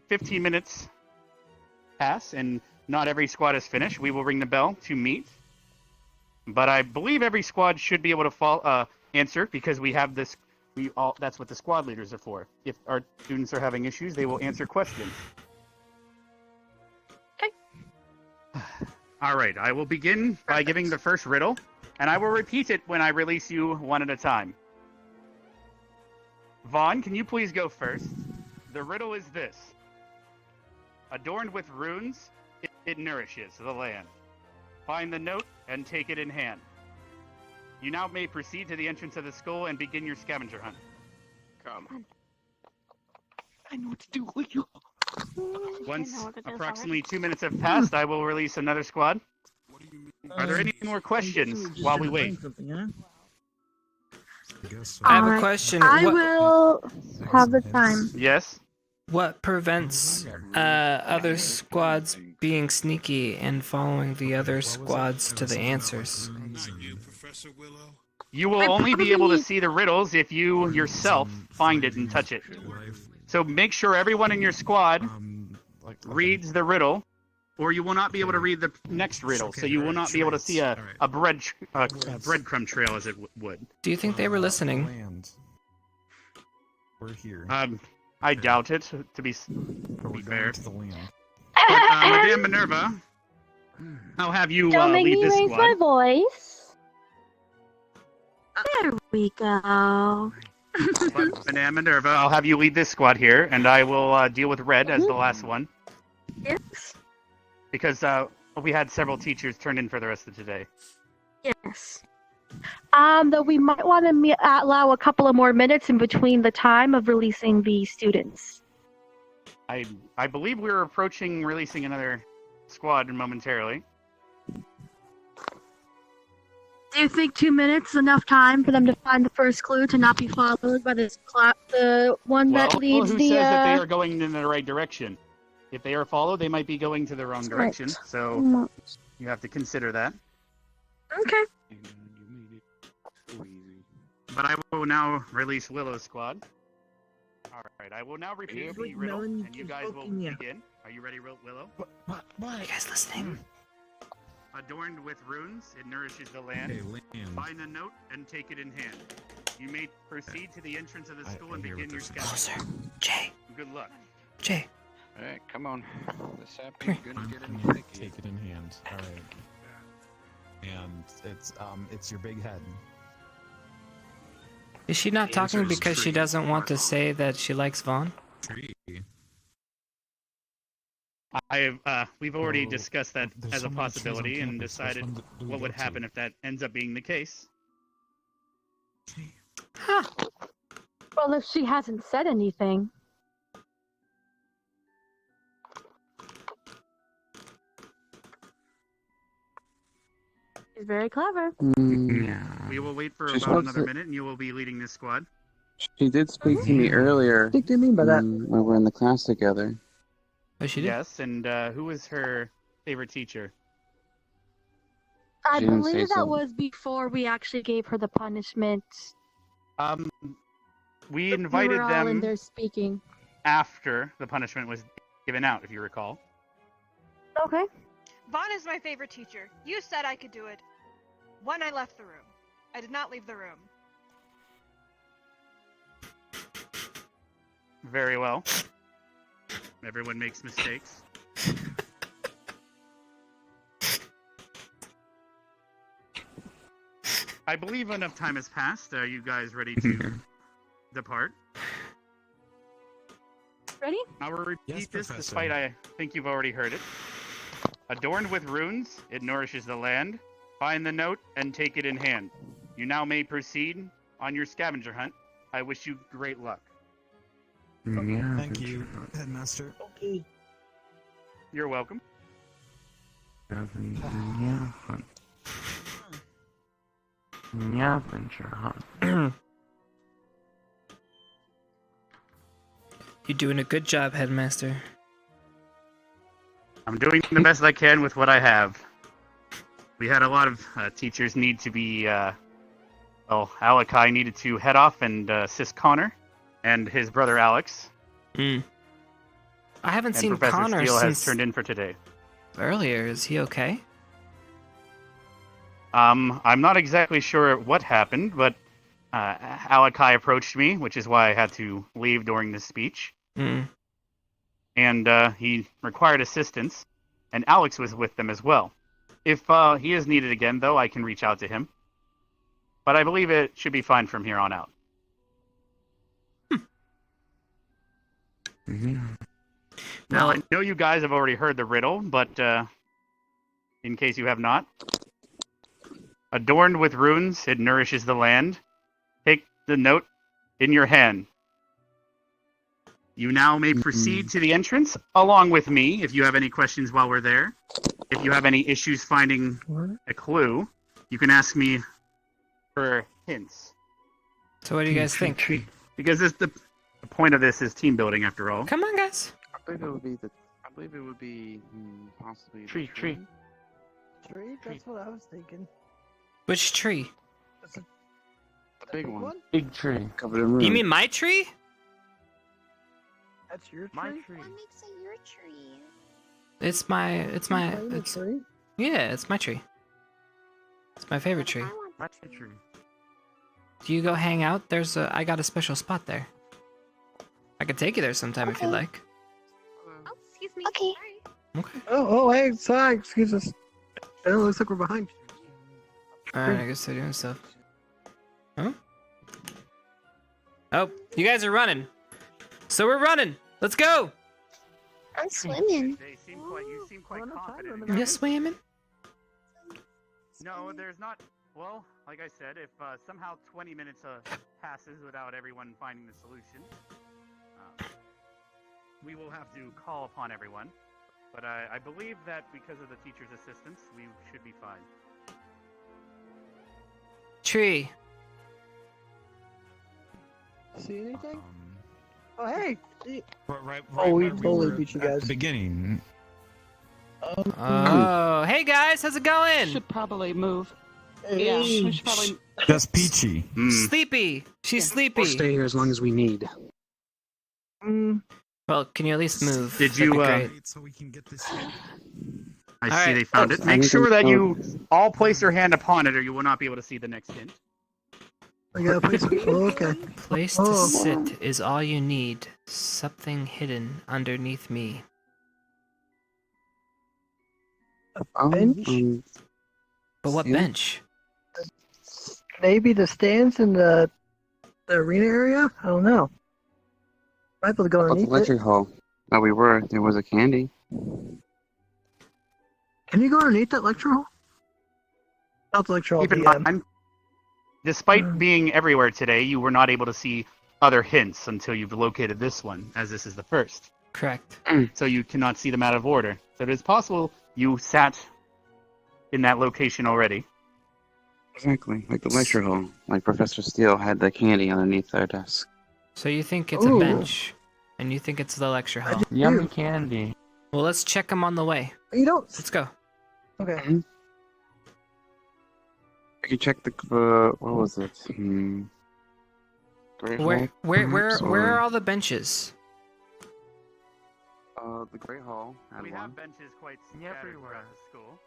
15 minutes pass and not every squad is finished, we will ring the bell to meet. But I believe every squad should be able to answer because we have this. That's what the squad leaders are for. If our students are having issues, they will answer questions. Okay. All right. I will begin by giving the first riddle, and I will repeat it when I release you one at a time. Vaughn, can you please go first? The riddle is this. Adorned with runes, it nourishes the land. Find the note and take it in hand. You now may proceed to the entrance of the school and begin your scavenger hunt. Come. I know what to do with you. Once approximately 2 minutes have passed, I will release another squad. Are there any more questions while we wait? I have a question. I will have the time. Yes? What prevents other squads being sneaky and following the other squads to the answers? You will only be able to see the riddles if you yourself find it and touch it. So make sure everyone in your squad reads the riddle, or you will not be able to read the next riddle. So you will not be able to see a breadcrumb trail, as it would. Do you think they were listening? We're here. I doubt it, to be fair. But, Madame Minerva, I'll have you Don't make lead me this raise squad. my voice. There we go. Madame Minerva, I'll have you lead this squad here, and I will deal with Red as the last one. Yes. Because we had several teachers turn in for the rest of today. Yes. Though we might want to allow a couple of more minutes in between the time of releasing the students. I believe we're approaching releasing another squad momentarily. Do you think 2 minutes is enough time for them to find the first clue to not be followed by this the one Well, that leads who the? says that they are going in the right direction? If they are followed, they might be going to the wrong direction. Right. So you have to consider that. Okay. But I will now release Willow's squad. All right, I will now repeat It's the like riddle, no one and you keeps guys will poking ya. begin. Are you ready, Willow? What? Are you guys listening? Adorned with runes, it nourishes the land. Hey, land. Find a note and take it in hand. You may proceed to the entrance of the school and hear begin what your they're scout. Closer. Jay. Good luck. Jay. Alright, come on. This happy Come gonna get in Take sticky. it in hand. All right. And it's your big head. Is she not The talking answer is because she tree. doesn't want to say that she likes Vaughn? Tree. We've already Oh, discussed that there's as so a many trees on possibility and campus. Which decided one do we what go would to? happen if that ends up being the case. Huh. Well, if she hasn't said anything. She's very clever. Yeah. We will wait for She's about supposed another to- minute, and you will be leading this squad. She did speak to me earlier. What do you mean by that? When we were in the class together. Oh, she did? Yes, and who was her favorite teacher? I She didn't believe say that so. was before we actually gave her the punishment. We We invited were all in them there speaking. after the punishment was given out, if you recall. Okay. Vaughn is my favorite teacher. You said I could do it. When I left the room. I did not leave the room. Very well. Everyone makes mistakes. I believe enough time has passed. Are you guys ready to depart? Ready? I will repeat Yes, this, Professor. despite I think you've already heard it. Adorned with runes, it nourishes the land. Find the note and take it in hand. You now may proceed on your scavenger hunt. I wish you great luck. Yeah. Thank you, Headmaster. Okay. You're welcome. Yeah. You're doing a good job, Headmaster. I'm doing the best I can with what I have. We had a lot of teachers need to be, Alakai needed to head off and assist Connor and his brother Alex. I haven't And seen Professor Connor Steele since has turned in for today. earlier. Is he okay? I'm not exactly sure what happened, but Alakai approached me, which is why I had to leave during this speech. And he required assistance, and Alex was with them as well. If he is needed again, though, I can reach out to him. But I believe it should be fine from here on out. Now, I know you guys have already heard the riddle, but in case you have not. Adorned with runes, it nourishes the land. Take the note in your hand. You now may proceed to the entrance, along with me, if you have any questions while we're there. If you have any issues finding a clue, you can ask me for hints. So what do you guys think? Because the point of this is team building, after all. Come on, guys. I believe it would be possibly the Tree. Tree? That's what I was thinking. Which tree? The big one. Big tree. Covered in ruins. You mean my tree? That's your tree? My tree. What makes it your tree? It's my tree? yeah, it's my tree. It's my favorite tree. My tree. Do you go hang out? I got a special spot there. I could take you there sometime if you like. Oh, excuse me. Okay. Okay. Oh, hey, sorry, excuse us. It looks like we're behind. Alright, I guess they're doing stuff. Huh? Oh, you guys are running. So we're running. Let's go. I'm swimming. You seem quite confident. You swimming? No, there's not. Well, like I said, if somehow 20 minutes passes without everyone finding the solution, we will have to call upon everyone. But I believe that because of the teacher's assistance, we should be fine. tree. See anything? Oh, hey! Right, Oh, we where totally were beat you at guys. the beginning. Oh, hey guys, how's it going? Should probably move. Hey. Yeah, we should probably. Just peachy. Sleepy. She's sleepy. We'll stay here as long as we need. Well, can you at least move? Did That'd you, be great. So we can get this. I All see right. they found it. I Make think sure that so. you all place your hand upon it, or you will not be able to see the next hint. I got a place. Oh, okay. Place to sit is all you need. Something hidden underneath me. Bench? But what yeah. bench? Maybe the stands in the arena area? I don't know. Might be able to go About the underneath lecture it. hall that we were, there was a candy. Can you go underneath that lecture hall? Not the lecture hall. Keep in the, mind, despite being everywhere today, you were not able to see other hints until you've located this one, as this is the first. Correct. So you cannot see them out of order. So it is possible you sat in that location already. Exactly, like the lecture hall. Like Professor Steele had the candy underneath our desk. So you think it's Ooh. a bench, and you think it's the lecture hall. Yummy candy. Well, let's check them on the way. You don't. Let's go. Okay. I can check the, what was it? Great Where, Hall, where perhaps, are or- all the benches? The Great Hall had We one. have benches quite scattered throughout the school.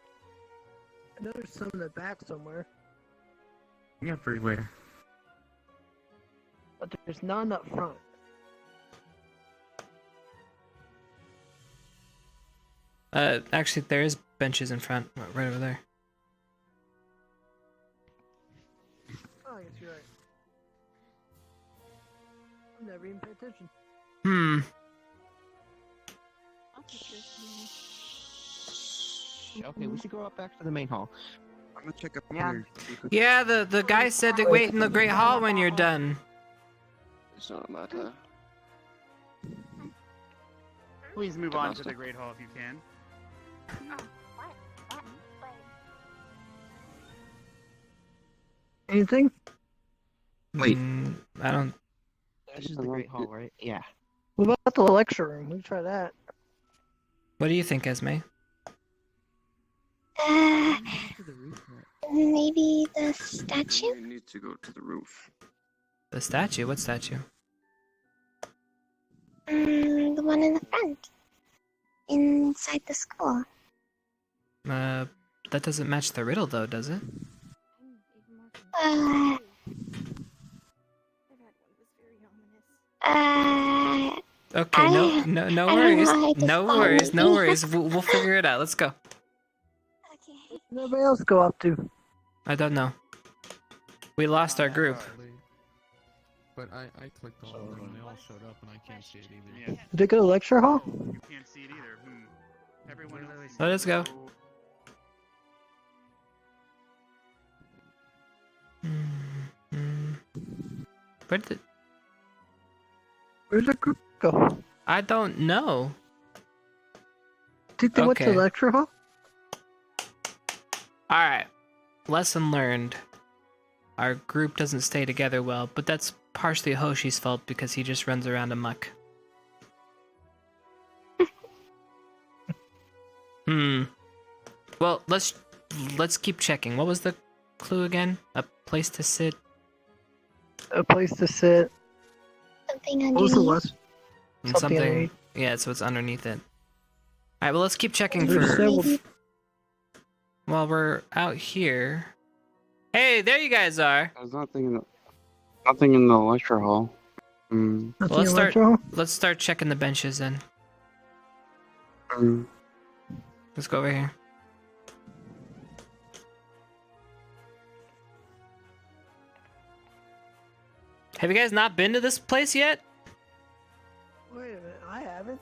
I know there's some in the back somewhere, Everywhere. but there's none up front. Actually, there is benches in front, right over there. Oh, I guess you're right. I never even paid attention. Okay, we should go up back to the main hall. I'm gonna check up Yeah. here. Yeah, the guy said to wait in the Great Hall when you're done. It's not a matter. Please move on to the Great Hall if you can. Anything? Wait. I don't. This is the Great Hall, right? Yeah. What about the lecture room? We can try that. What do you think, Esme? Maybe the statue? You need to go to the roof. The statue? What statue? The one in the front. Inside the school. That doesn't match the riddle, though, does it? Okay, no I don't worries. know how to No spell worries, no maybe. worries. We'll figure it out. Let's go. What did everybody else go up to? I don't know. We lost our group. But I clicked on them and they all showed up and I can't see it either. Yeah. Did they go to the lecture hall? You can't see it either. Everyone else. Let us go. Where did? Where'd the group go? I don't know. Think they went to the Okay. lecture hall? Alright. Lesson learned. Our group doesn't stay together well, but that's partially Hoshi's fault because he just runs around amok. Well, let's keep checking. What was the clue again? A place to sit? A place to sit. Something What was the underneath. last? And Something underneath. Yeah, so it's underneath it. Alright, well let's keep checking There's for several- while we're out here. Hey, there you guys are. There's nothing in the lecture hall. Nothing Well, in let's the start. lecture hall? Let's start checking the benches then. Mm. Let's go over here. Have you guys not been to this place yet? Wait a minute, I haven't.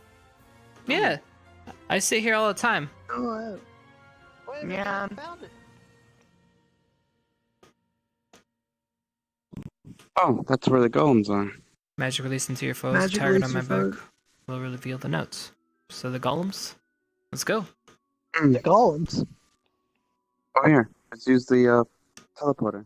Yeah, I sit here all the time. No, I haven't. Wait a minute, Yeah. I found it. Oh, that's where the golems are. Magic release into your foes. Magic Target on my release your book will reveal the notes. So the golems. Let's go. The golems. Oh, here. Let's use the teleporter.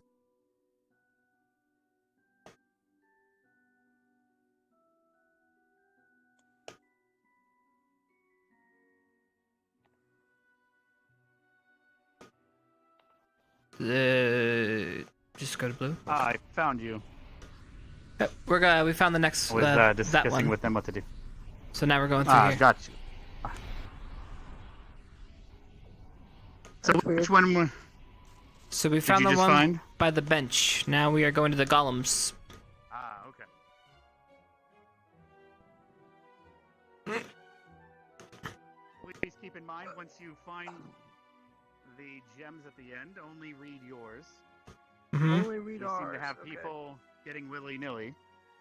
Just go to blue. I found you. Yep, we found the next I was that discussing one. with them what to do. So now we're going through here. Got you. So which one? So we found you the just one find? by the bench. Now we are going to the golems. Okay. Please keep in mind, once you find the gems at the end, only read yours. Mhm. Only read You seem ours. to have okay. people getting willy-nilly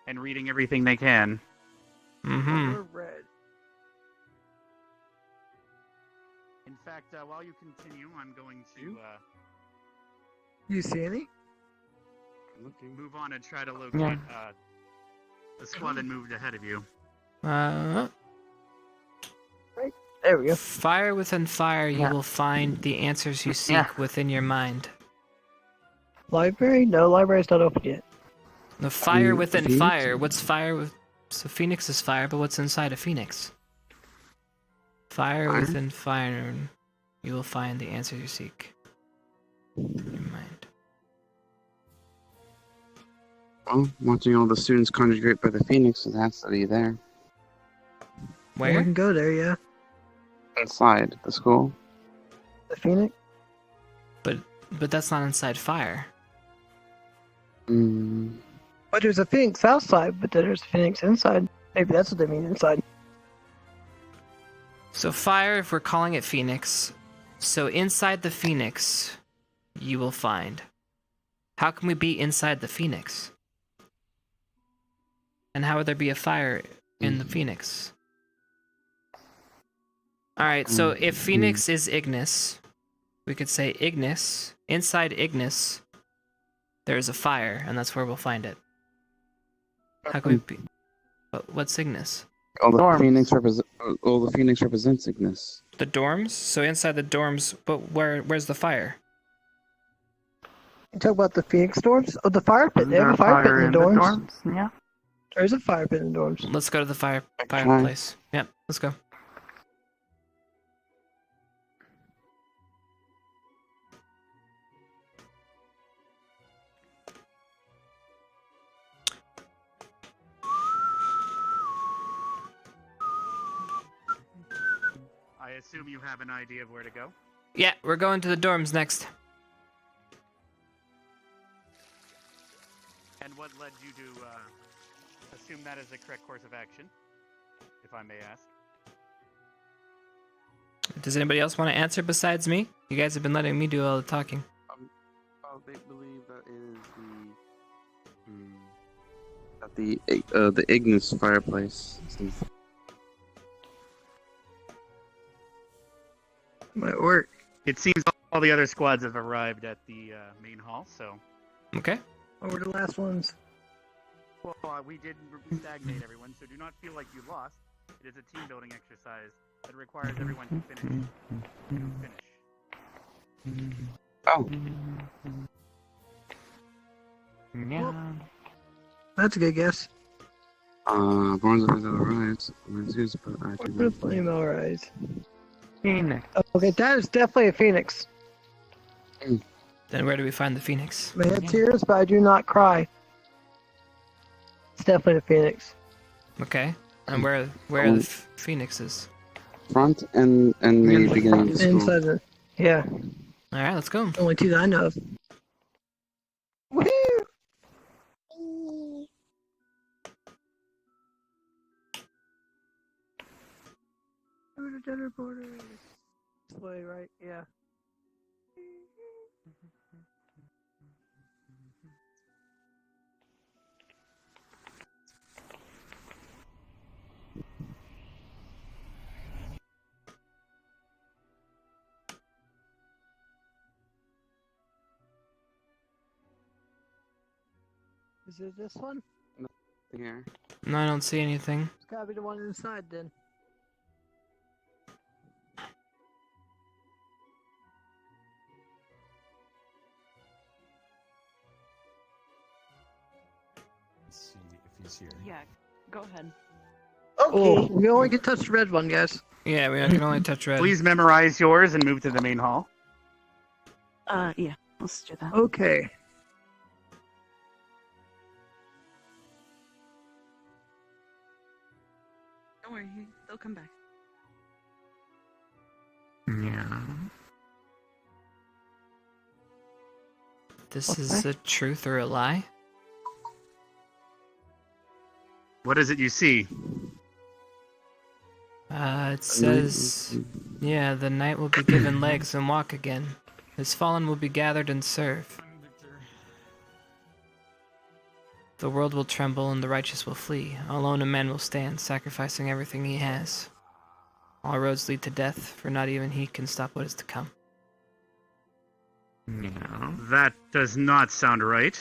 and reading everything they can. Mm-hmm. We're red. In fact, while you continue, I'm going to You see any? move on and try to locate the squad that moved ahead of you. There we go. Fire within fire, you Yeah. will find the answers you seek within your mind. Library? No, library's not open yet. The fire within Phoenix? fire. What's fire with? So Phoenix is fire, but what's inside a Phoenix? Fire within fire. You will find the answers you seek. In your mind. Well, watching all the students congregate by the Phoenix, it has to be there. Well, we can go there, yeah. Inside the school. The Phoenix? But that's not inside fire. But there's a Phoenix outside, but there's a Phoenix inside. Maybe that's what they mean inside. So fire, if we're calling it Phoenix, so inside the Phoenix, you will find. How can we be inside the Phoenix? And how would there be a fire in the Phoenix? Alright, so if Phoenix is Ignis, we could say Ignis, inside Ignis, there is a fire, and that's where we'll find it. How can we be? What's Ignis? All the Phoenix represents Ignis. The dorms? So inside the dorms, but where's the fire? You talk about the Phoenix dorms? Oh, the fire pit. They have a fire pit in the dorms. Yeah. There's a fire pit in the dorms. Let's go to the fireplace. Yep, let's go. I assume you have an idea of where to go. Yeah, we're going to the dorms next. And what led you to assume that is the correct course of action, if I may ask? Does anybody else want to answer besides me? You guys have been letting me do all the talking. They believe that it is the Ignis fireplace. Might work. It seems all the other squads have arrived at the main hall, so... Okay. Oh, we're the last ones. Well, we did stagnate everyone, so do not feel like you lost. It is a team-building exercise that requires everyone to finish. Oh. Yeah. That's a good guess. Barnes of the Riots. But I What do a flame rise. Phoenix. Okay, that is definitely a Phoenix. Then where do we find the Phoenix? May have tears, but I do not cry. It's definitely a Phoenix. Okay. And where are the Phoenixes? Front and the beginning of the school. Inside the, yeah. Alright, let's go. Only two that I know of. Woohoo! This way, right? Yeah. Is it this one? Here. No, I don't see anything. It's gotta be the one inside then. Let's see if he's here. Yeah, go ahead. Oh, we only can touch the red one, guys. Yeah, we can only touch red. Please memorize yours and move to the main hall. Yeah. Let's do that. Okay. Don't worry, they'll come back. Yeah. This is a truth or a lie? What is it you see? It says, yeah, the knight will be given legs and walk again. His fallen will be gathered and serve. The world will tremble and the righteous will flee. Alone a man will stand, sacrificing everything he has. All roads lead to death, for not even he can stop what is to come. Yeah. That does not sound right.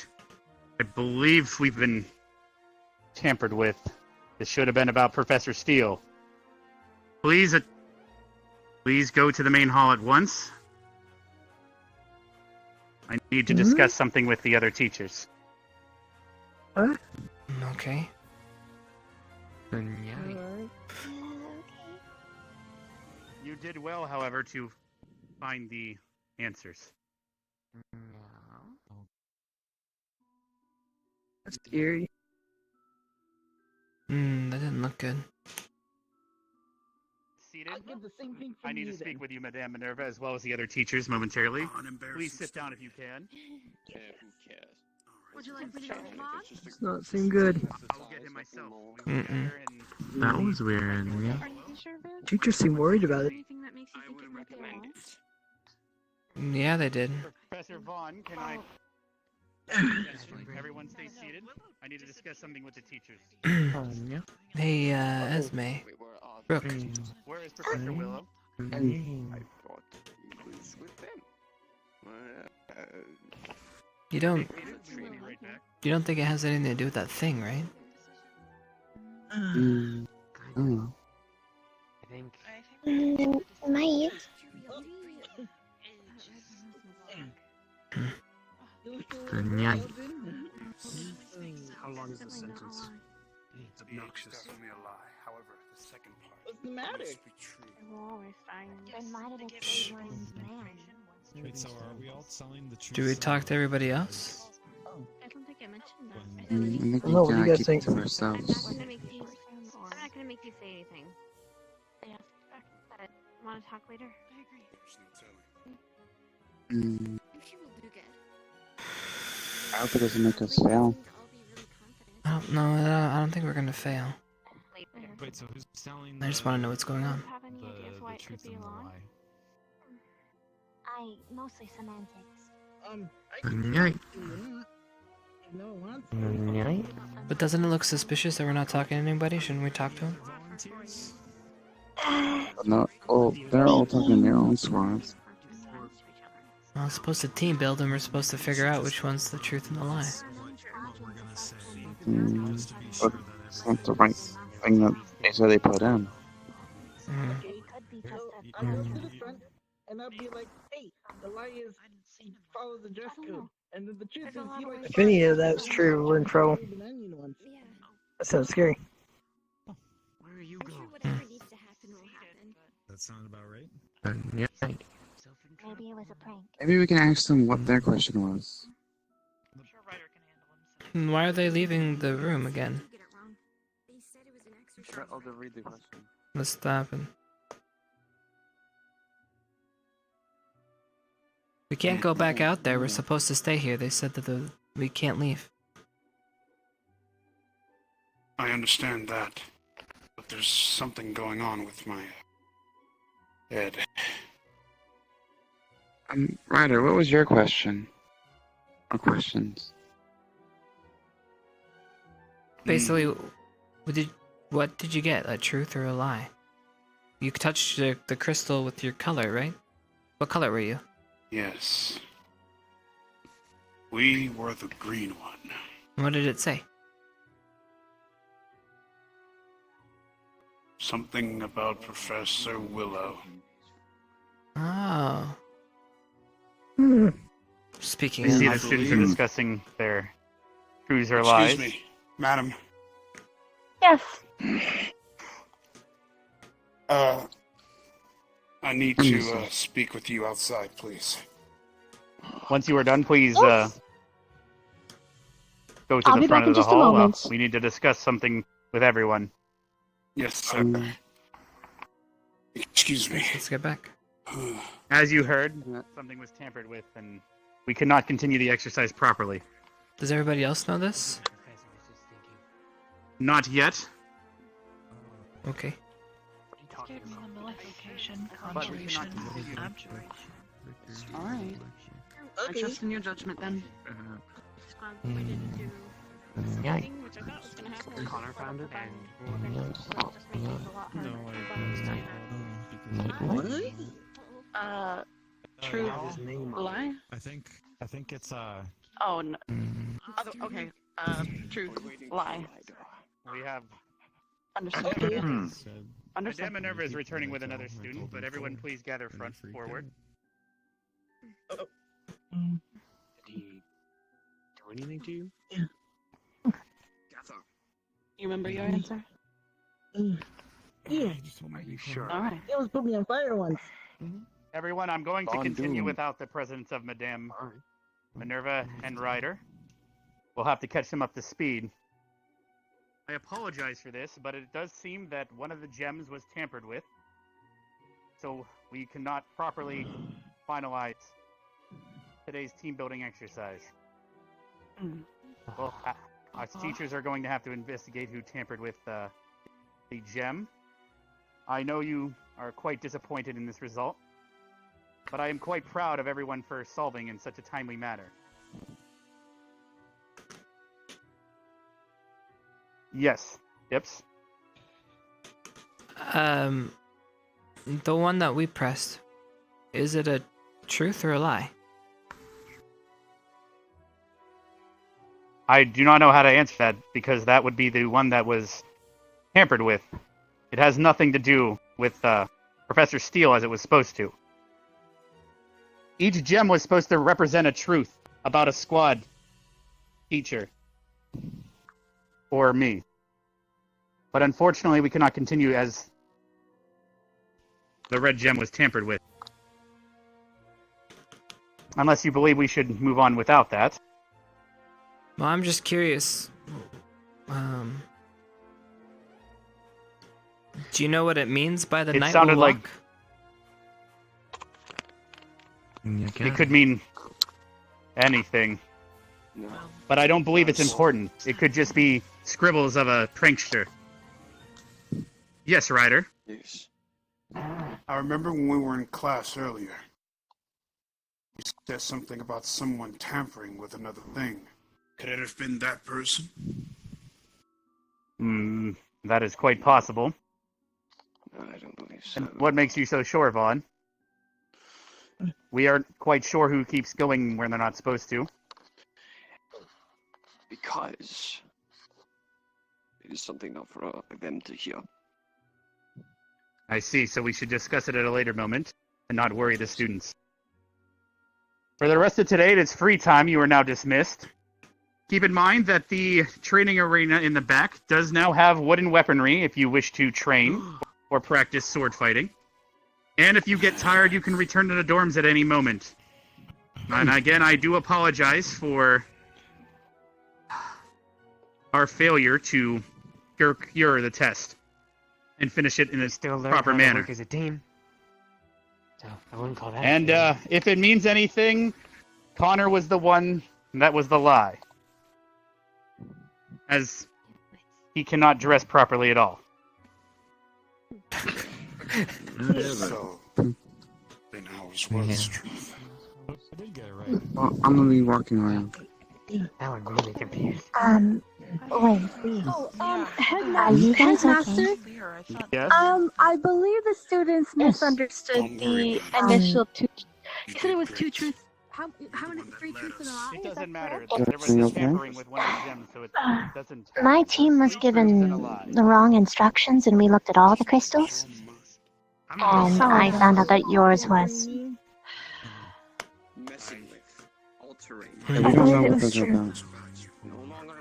I believe we've been tampered with. This should have been about Professor Steele. Please go to the main hall at once. I need to discuss something with the other teachers. Huh? Okay. Yeah. You did well, however, to find the answers. That's scary. That didn't look good. Seated. I get the same thing I from need you to speak then. with you, Madame Minerva, as well as the other teachers momentarily. Please sit down if you can. Yeah, who cares? Would you like me to get him on? Does not seem good. I'll get him myself. We went Mm-mm. there and That was weird. Yeah. Are you sure, Viv? Teachers seem worried about it. Anything that makes you think it might be wrong? Yeah, they did. Professor Vaughn, can I... Everyone stay seated. I need to discuss something with the teachers. Yeah. Hey, Esme. Brooke. Where is Professor Willow? I thought he was with them. You don't Be right back. think it has anything to do with that thing, right? Oh. I think. Might. Yeah. How long is the sentence? It's obnoxious. Definitely a lie. However, the second part What's the matter? must be true. We'll always find. Then why did it say one's man? Wait, so are we all telling the truth? Do we talk to everybody else? I don't think I mentioned that. I think No, what do you guys keep think? it to ourselves. I'm not gonna make you say anything. Yeah, but want to talk later? I agree. Mm, I'm sure we'll do good. I hope it doesn't make us fail. I don't know. I don't think we're gonna fail. Wait, so who's telling? I just want to know what's going on. Have any ideas why The it could truth be and a the lie? lie. I mostly semantics. I can Yeah. if no one wants Yeah. But doesn't it look suspicious that we're not talking to anybody? Shouldn't we talk to him? Volunteers? No, oh, they're all talking in their own squads. Well, it's supposed to team build, and we're supposed to figure out which one's the truth and the lie. What we're gonna say, just to be But sure that it's not the right thing that they said they put in. Mm. So I'll go to the front and I'll be like, hey, the lie is follow the dress code. And then the truth is he likes If any of that's true, we're in trouble. even onion ones. Yeah. That sounds scary. Where are you I'm sure going? whatever needs to happen will happen. That sounded about right. Yeah. Maybe it was a prank. Maybe we can ask them what their question was. I'm sure Ryder can handle himself. Why are they leaving the room again? You get it wrong. They said it was an exercise. I'll read the question. What's happened? We can't go back out there. We're supposed to stay here. They said that we can't leave. I understand that, but there's something going on with my head. Ryder, what was your question? Or questions? Basically, what did you get? A truth or a lie? You touched the crystal with your color, right? What color were you? Yes. We were the green one. What did it say? Something about Professor Willow. Oh. Speaking I see of, the students are discussing their truths or Excuse lies. me, madam. Yes. I need to speak with you outside, please. Once you are done, please Yes. go to I'll the be front back in of the just a hall. moment. We need to discuss something with everyone. Yes, sir. Excuse me. Let's get back. As you heard, something was tampered with, and we cannot continue the exercise properly. Does everybody else know this? Not yet. Okay. Give me the nullification, But we cannot conjuration, continue. abjuration. Alright. I trust in your judgment then. We didn't do Yeah. which I thought was gonna happen. Connor found it, and Truth, lie? I think it's Oh, no. Okay, truth, lie. We have. Understood. Madame Minerva is returning with another student, but everyone please gather front forward. Did he do anything to you? You remember your answer? Yeah. Are you sure? Alright. They almost put me on fire once. Everyone, I'm going to Von continue Doom. without the presence of Madame Minerva and Ryder. We'll have to catch them up to speed. I apologize for this, but it does seem that one of the gems was tampered with, so we cannot properly finalize today's team building exercise. Well, our teachers are going to have to investigate who tampered with the gem. I know you are quite disappointed in this result, but I am quite proud of everyone for solving in such a timely manner. Yes, Chipz. The one that we pressed, is it a truth or a lie? I do not know how to answer that, because that would be the one that was tampered with. It has nothing to do with Professor Steele as it was supposed to. Each gem was supposed to represent a truth about a squad teacher. Or me. But unfortunately, we cannot continue as the red gem was tampered with. Unless you believe we should move on without that. Well, I'm just curious. Do you know what it means by the It night sounded will like walk? it could mean anything. But I don't believe it's important. It could just be scribbles of a prankster. Yes, Ryder. Yes. I remember when we were in class earlier. You said something about someone tampering with another thing. Could it have been that person? That is quite possible. No, I don't believe so. And what makes you so sure, Vaughn? We aren't quite sure who keeps going where they're not supposed to. Because it is something not for them to hear. I see, so we should discuss it at a later moment and not worry the students. For the rest of today, it's free time. You are now dismissed. Keep in mind that the training arena in the back does now have wooden weaponry if you wish to train or practice sword fighting. And if you get tired, you can return to the dorms at any moment. And again, I do apologize for our failure to cure the test and finish it in a proper manner. As a team. So I wouldn't call that. And if it means anything, Connor was the one that was the lie. As he cannot dress properly at all. So, then ours was truth. I did get it right. Well, I'm gonna be walking around. Now I'm really confused. Wait, please. Are you guys Headmaster? okay? Yes? I believe the students misunderstood the initial two. You said it was two truths. How many? Three truths and a lie? It Is that doesn't matter. correct? There was a tampering with one of the gems, so it doesn't. My team was given the wrong instructions and we looked at all the crystals. And I found out that yours was. Messing with, altering. Yeah, we don't know what those are about.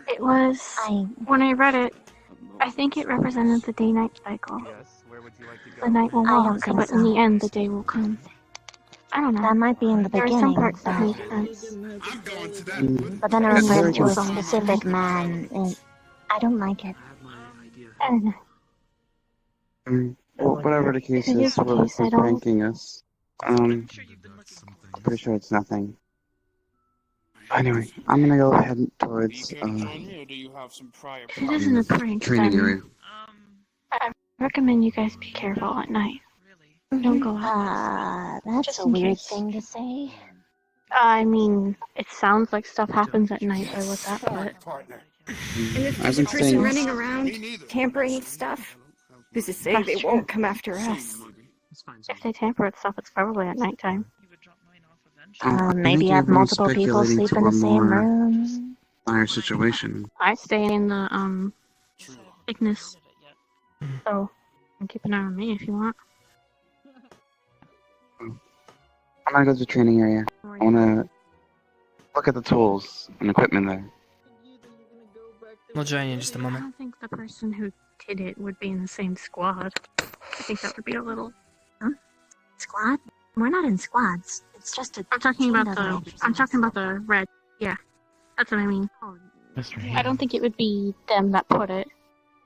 It was when I read it. I think it represented the day-night cycle. Yes, where would you like to go? The night will I don't walk, think but so. in the end, the day will come. I don't know. That might be in the There are some beginning, parts that but, make sense. I'm going to that. but then it That's refers very to a true. specific man, and I don't like it. I don't know. Well, whatever the case In is, your whoever's case, I don't. pranking us, I'm pretty sure it's nothing. Anyway, I'm gonna go head towards Do you have some prior If it isn't a prank, training then area. I recommend you guys be careful at night. Don't go out. That's Just a in weird case. thing to say. I mean, it sounds like stuff happens at night by what that put. partner? And if I've there's a been person saying running around tampering stuff, who's to say That's they true. won't come after us? If they tamper with stuff, it's probably at nighttime. I Maybe think have everyone's multiple people speculating sleep to in a the same more room. dire situation. I stay in the Ignis, so you can keep an eye on me if you want. I'm gonna go to the training area. I wanna look at the tools and equipment there. We'll join you in just a I moment. don't think the person who did it would be in the same squad. I think that would be a little. Squad? We're not in squads. It's just a. I'm talking about chain of the. ranchers. I'm talking about the red. Yeah, that's what I mean. I don't think it would be them that put it.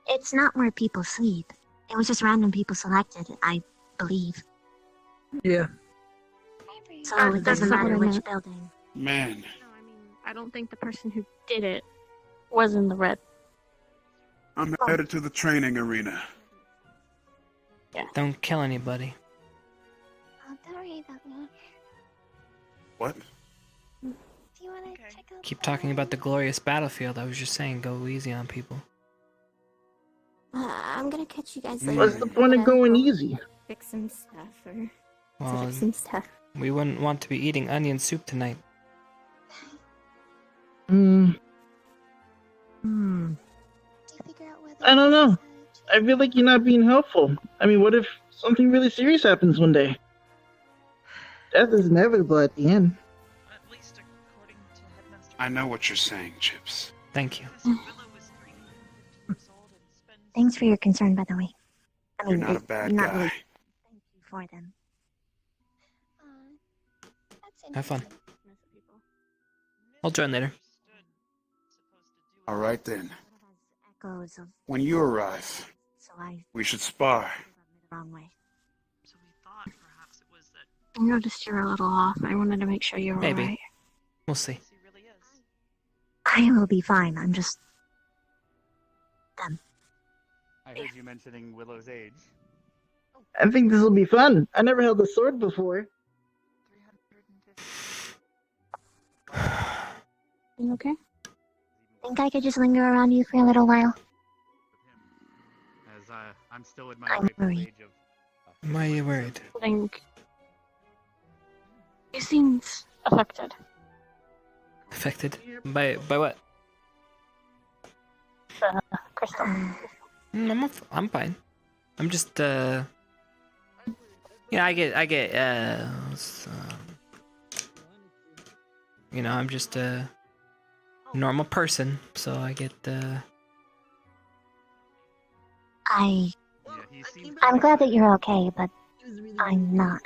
It's not where people sleep. It was just random people selected, I believe. Yeah. So That it doesn't doesn't matter matter. which building. Man, I don't think the person who did it was in the red. I'm headed to the training arena. Don't kill anybody. Oh, don't worry about me. What? Do you want to check out? Keep talking about the glorious battlefield. I was just saying, go easy on people. I'm gonna catch you guys later. What's the point of going easy? Fix some stuff or Well, fix some stuff. we wouldn't want to be eating onion soup tonight. I don't know. I feel like you're not being helpful. I mean, what if something really serious happens one day? Death is inevitable at the end. I know what you're saying, Chipz. Thank you. Thanks for your concern, by the way. I mean, You're not a bad not guy. really thank you for them. Have fun. I'll join later. All right then. Echoes of When you arrive, so I we should spar. the wrong way. I noticed you were a little off. I wanted to make sure you were Maybe. alright. We'll see. I will be fine. I'm just I heard you mentioning Willow's age. I think this will be fun. I never held a sword before. You okay? think I could just linger around you for a little while. As I'm still in my I'm rightful worried. age of. Why are you worried? I think he seems affected. Affected? By what? Crystal. I'm fine. I'm just I get I'm just a normal person, so I get I'm glad that you're okay, but I'm not.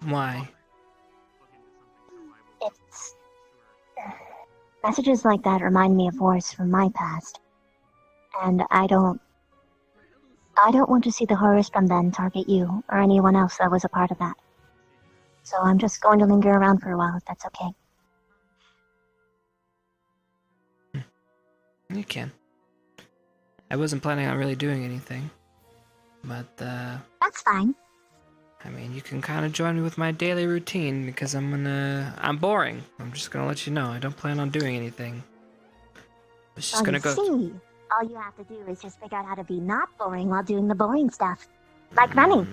Why? It's messages like that remind me of wars from my past, and I don't want to see the horrors from then target you or anyone else that was a part of that. So I'm just going to linger around for a while, if that's okay. You can. I wasn't planning on really doing anything, but That's fine. I mean, you can kind of join me with my daily routine because I'm boring. I'm just gonna let you know. I don't plan on doing anything. It's just Well, gonna you go. see, all you have to do is just figure out how to be not boring while doing the boring stuff. Like running.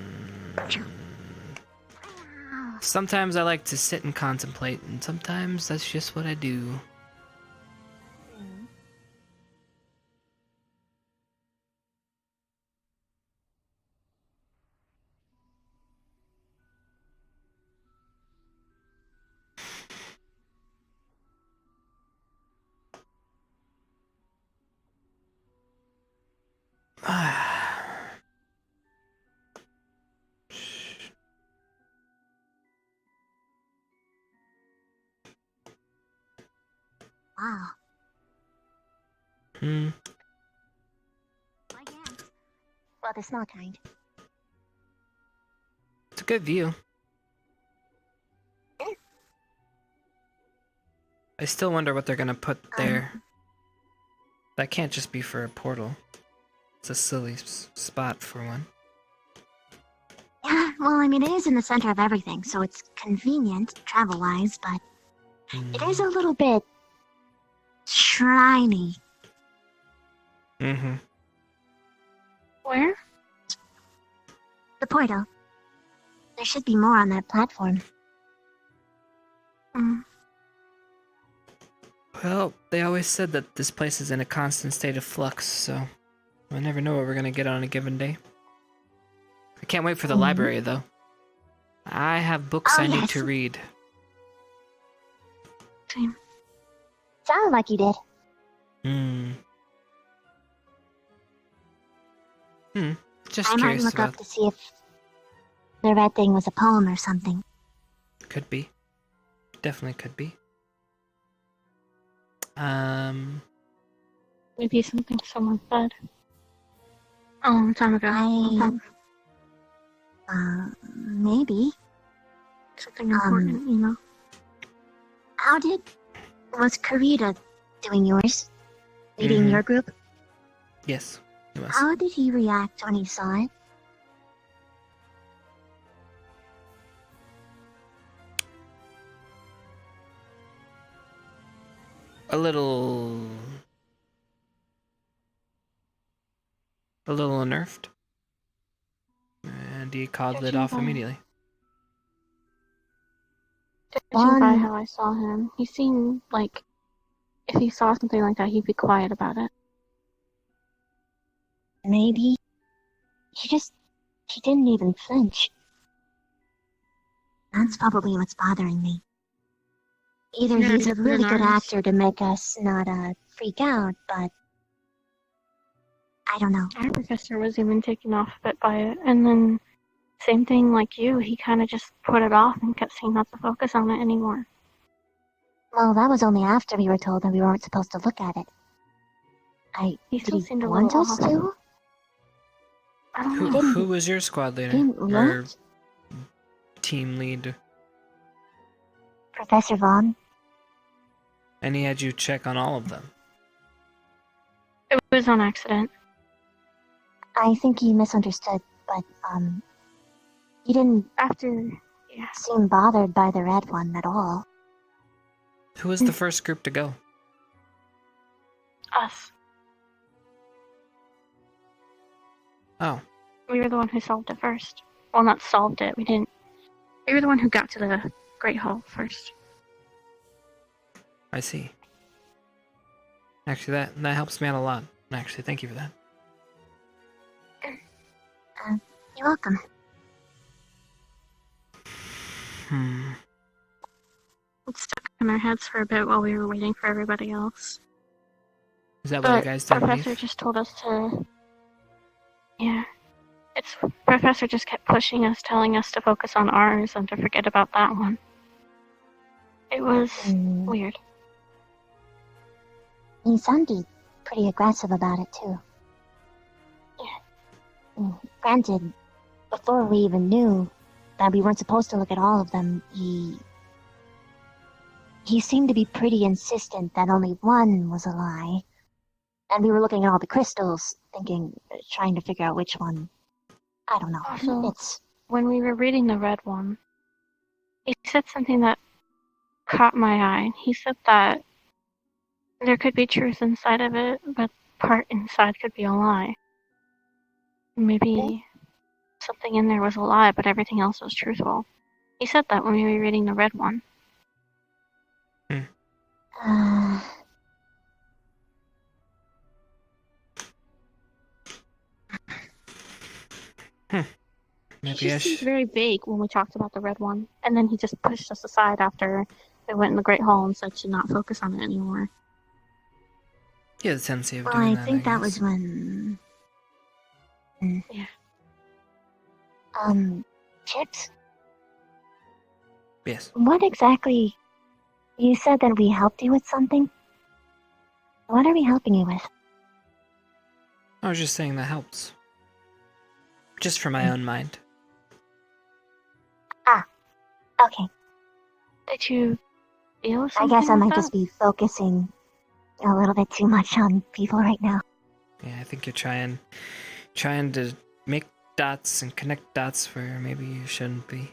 Sometimes I like to sit and contemplate, and sometimes that's just what I do. Wow. Hmm. Well, the small kind. It's a good view. I still wonder what they're gonna put there. That can't just be for a portal. It's a silly spot for one. Yeah, well, I mean, it is in the center of everything, so it's convenient travel-wise, but it is a little bit shiny. Mm-hmm. Where? The portal. There should be more on that platform. Well, they always said that this place is in a constant state of flux, so I never know what we're gonna get on a given day. I can't wait for the library, though. I have books I need to read. Same. Sounded like you did. Just I might curious look about... up to see if the red thing was a poem or something. Could be. Definitely could be. Maybe something someone said a long time ago. Maybe. Something important, you know. Was Karita doing yours? Leading your group? Yes, it was. How did he react when he saw it? A little unnerved. And he called it off immediately. Judging by how I saw him, he seemed like if he saw something like that, he'd be quiet about it. Maybe. He didn't even flinch. That's probably what's bothering me. Either Yeah, he's a really good ours. actor to make us not freak out, but I don't know. Our professor was even taken off a bit by it, and then same thing like you, he kind of just put it off and kept saying not to focus on it anymore. Well, that was only after we were told that we weren't supposed to look at it. He still seemed a want little us off. to? I don't know. Who was your squad leader? Didn't Or what? team lead? Professor Vaughn? And he had you check on all of them. It was on accident. I think he misunderstood, but, he didn't seem bothered by the red one at all. Who was the first group to go? Us. Oh. We were the one who solved it first. Well, not solved it, we didn't. We were the one who got to the Great Hall first. I see. Actually, that helps me out a lot. Actually, thank you for that. You're welcome. It stuck in our heads for a bit while we were waiting for everybody else. Is that what you guys did? Professor just told us to... Yeah. Professor just kept pushing us, telling us to focus on ours and to forget about that one. It was weird. He sounded pretty aggressive about it, too. Yeah. Granted, before we even knew that we weren't supposed to look at all of them, he seemed to be pretty insistent that only one was a lie. And we were looking at all the crystals, trying to figure out which one. I don't know. Also, when we were reading the red one, he said something that caught my eye. He said that there could be truth inside of it, but part inside could be a lie. Maybe something in there was a lie, but everything else was truthful. He said that when we were reading the red one. He just seemed very vague when we talked about the red one, and then he just pushed us aside after we went in the Great Hall and said to not focus on it anymore. He has a tendency of Well, doing I that. think that guess. was when... Yeah. Chipz? Yes. What exactly... You said that we helped you with something? What are we helping you with? I was just saying that helps. Just for my own mind. Ah, okay. Did you feel I something? guess I with might that? just be focusing a little bit too much on people right now. Yeah, I think you're trying to make dots and connect dots where maybe you shouldn't be.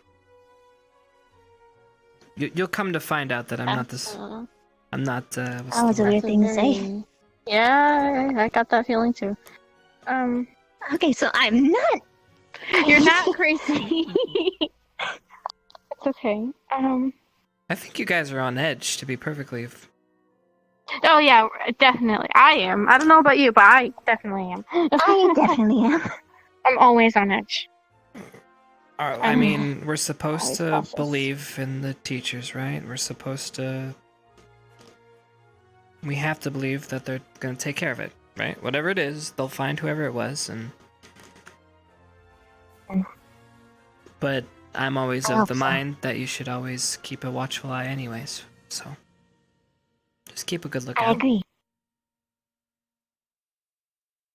You'll come to find out that I'm not this. I'm not. What's That was the a word? weird thing to say. Yeah, I got that feeling too. Okay, so I'm not. You're not crazy. It's okay. I think you guys are on edge, to be perfectly. Oh yeah, definitely. I am. I don't know about you, but I definitely am. I definitely am. I'm always on edge. I mean, we're supposed to cautious. believe in the teachers, right? We're supposed to. We have to believe that they're gonna take care of it, right? Whatever it is, they'll find whoever it was, and. But I'm always I of hope the so. mind that you should always keep a watchful eye, anyways. So. Just keep a good lookout. I agree.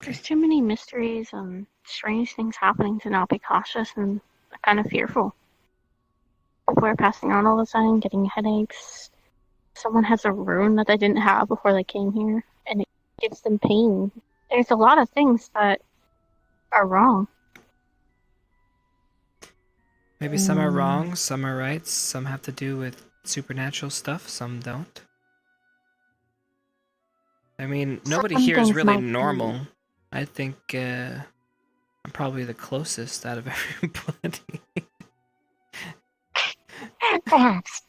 There's too many mysteries and strange things happening to not be cautious and kind of fearful. People are passing out all the time, getting headaches. Someone has a rune that they didn't have before they came here, and it gives them pain. There's a lot of things that are wrong. Maybe some are wrong, some are right, some have to do with supernatural stuff, some don't. I mean, nobody Some here is things really might be- normal. I think I'm probably the closest out of everybody. Perhaps.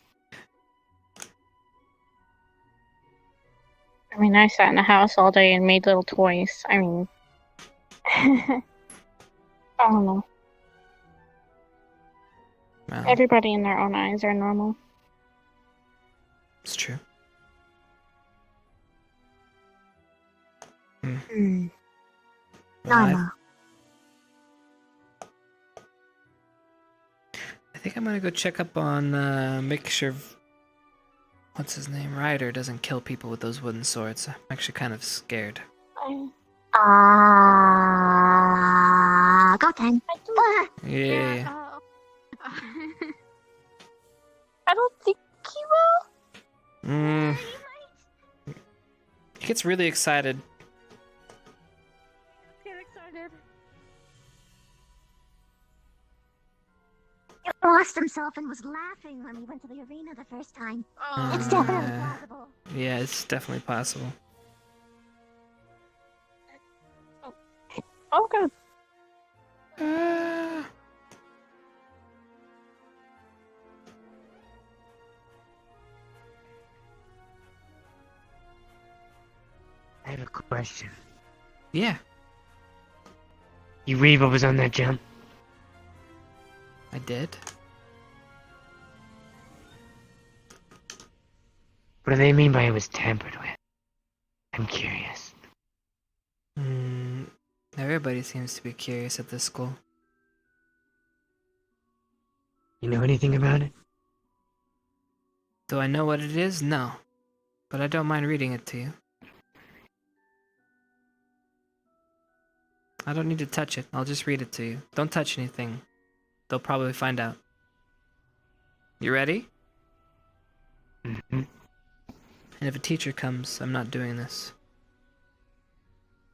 I mean, I sat in the house all day and made little toys. I mean, I don't know. Wow, Everybody in their own eyes are normal. it's true. Hmm. Well, I Normal. think I'm gonna go check up on, make sure, what's his name, Ryder doesn't kill people with those wooden swords. I'm actually kind of scared. Go time. Go. Yeah. I don't think he will. He gets really excited. Get excited. He lost himself and was laughing when we went to the arena the first time. It's definitely possible. Yeah, it's definitely possible. Oh, good. I have a question. Yeah, You read what was on that gem? I did. What do they mean by it was tampered with? I'm curious. Everybody seems to be curious at this school. You know anything about it? Do I know what it is? No. But I don't mind reading it to you. I don't need to touch it. I'll just read it to you. Don't touch anything. They'll probably find out. You ready? Mm-hmm. And if a teacher comes, I'm not doing this.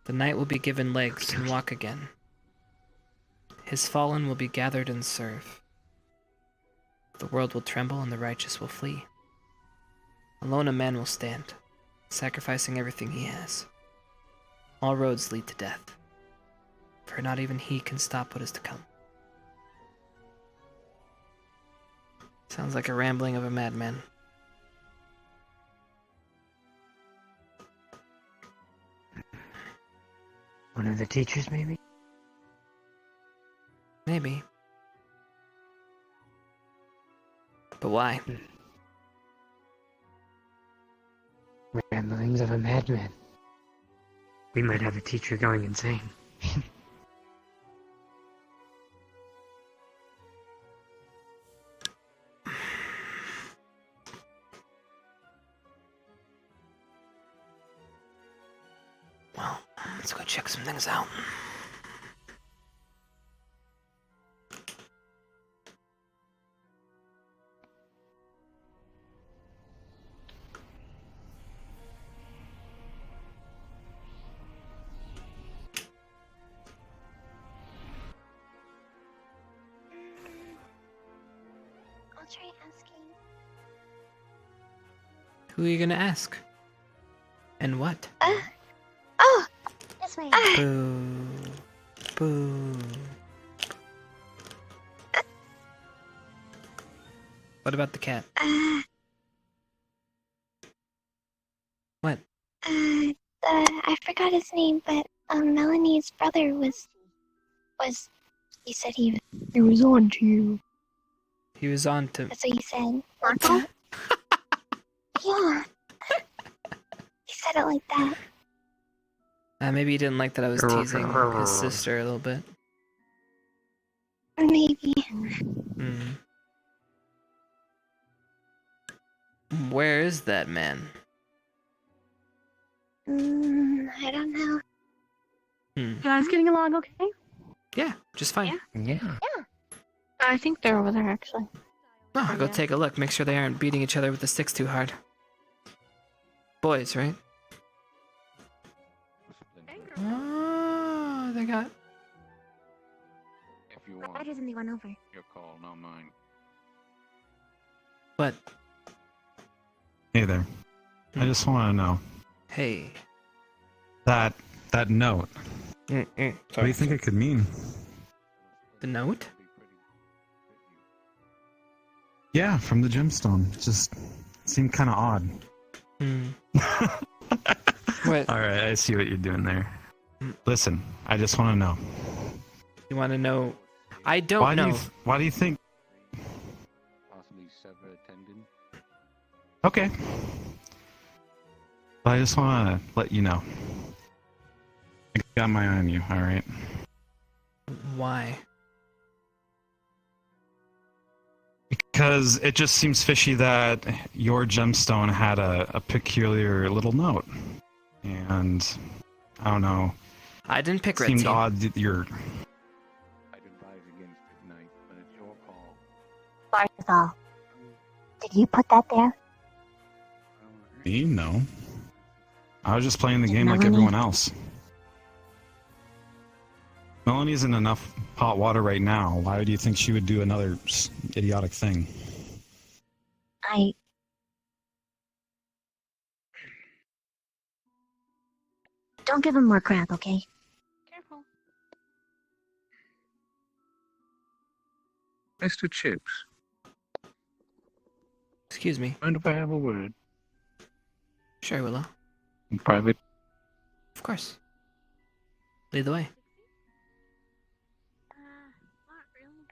The knight will be given legs and walk again. His fallen will be gathered and serve. The world will tremble and the righteous will flee. Alone a man will stand, sacrificing everything he has. All roads lead to death, for not even he can stop what is to come. Sounds like a rambling of a madman. One of the teachers, maybe? Maybe. But why? Ramblings of a madman. We might have a teacher going insane. Let's go check some things out. I'll try asking. Who are you gonna ask? And what? Oh! This way. Boo. Boo. What about the cat? What? I forgot his name, but Melanie's brother was. He said he was on to you. He was on to. That's what he said. Like that. Yeah. He said it like that. Maybe he didn't like that I was teasing his sister a little bit. Maybe. Where is that man? I don't know. You guys getting along okay? Yeah, just fine. Yeah. I think they're over there, actually. Oh, I'll go take a look. Make sure they aren't beating each other with the sticks too hard. Boys, right? Oh, they got. If you want, Better than the one over. your call, not mine. What? Hey there. I just want to know. Hey. That note. What do you think it could mean? The note? Yeah, from the gemstone. It just seemed kind of odd. What? Alright, I see what you're doing there. Listen, I just want to know. You want to know? I don't know. Why do you think... Possibly sever a tendon. Okay. But I just want to let you know. I got my eye on you, alright? Why? Because it just seems fishy that your gemstone had a peculiar little note. And, I don't know. I didn't pick red seemed team. odd that you're... I'd advise against it, Knight, but it's your call. First of all, did you put that there? Me? No. I was just playing the game like Melanie? everyone else. Melanie's in enough hot water right now. Why do you think she would do another idiotic thing? Don't give him more crap, okay? Careful. Mr. Chipz, Excuse me. mind if I have a word? Sure, Willow. In private? Of course. Lead the way. Not really.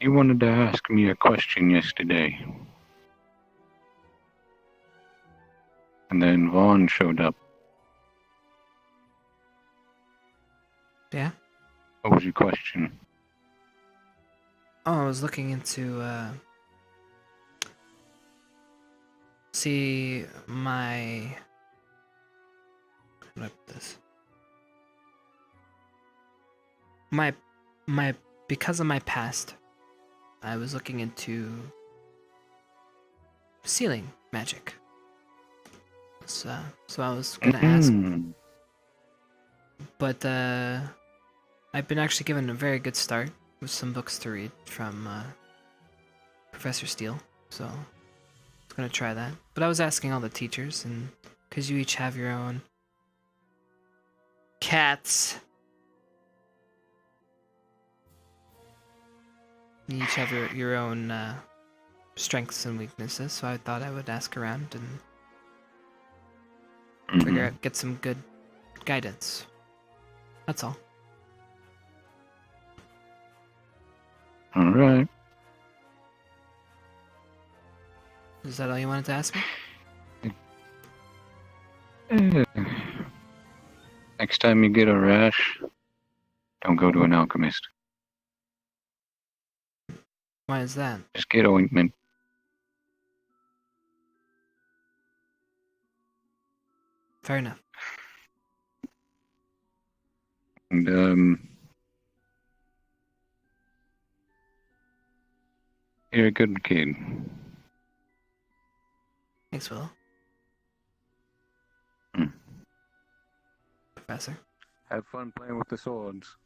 You wanted to ask me a question yesterday. And then Vaughn showed up. Yeah? What was your question? Oh, I was looking into, see my... How do I put this? Because of my past, I was looking into sealing magic. So I was gonna ask, but I've been actually given a very good start with some books to read from Professor Steele, so I was gonna try that. But I was asking all the teachers, and because you each have your own cats, you each have your own strengths and weaknesses, so I thought I would ask around and figure out, get some good guidance. That's all. Alright. Is that all you wanted to ask me? Next time you get a rash, don't go to an alchemist. Why is that? Just get ointment. Fair enough. And, you're a good kid. Thanks, Will. Professor. Have fun playing with the swords.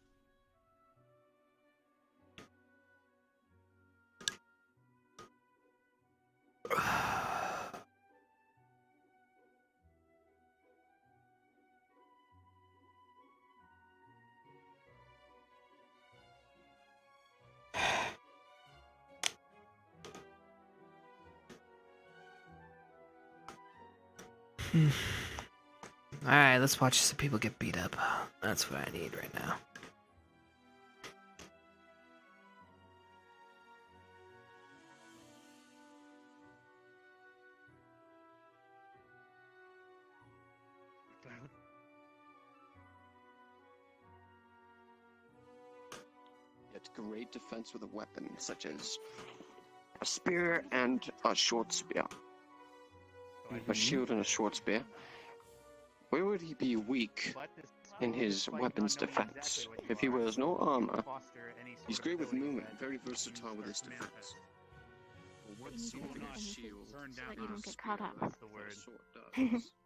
Alright, let's watch some people get beat up. That's what I need right now. It's great defense with a weapon, such as a spear and a short spear. A shield and a short spear. Where would he be weak in his weapon's defense? If he wears no armor, he's great with movement, very versatile with his defense. Something a shield, so that you don't get caught up.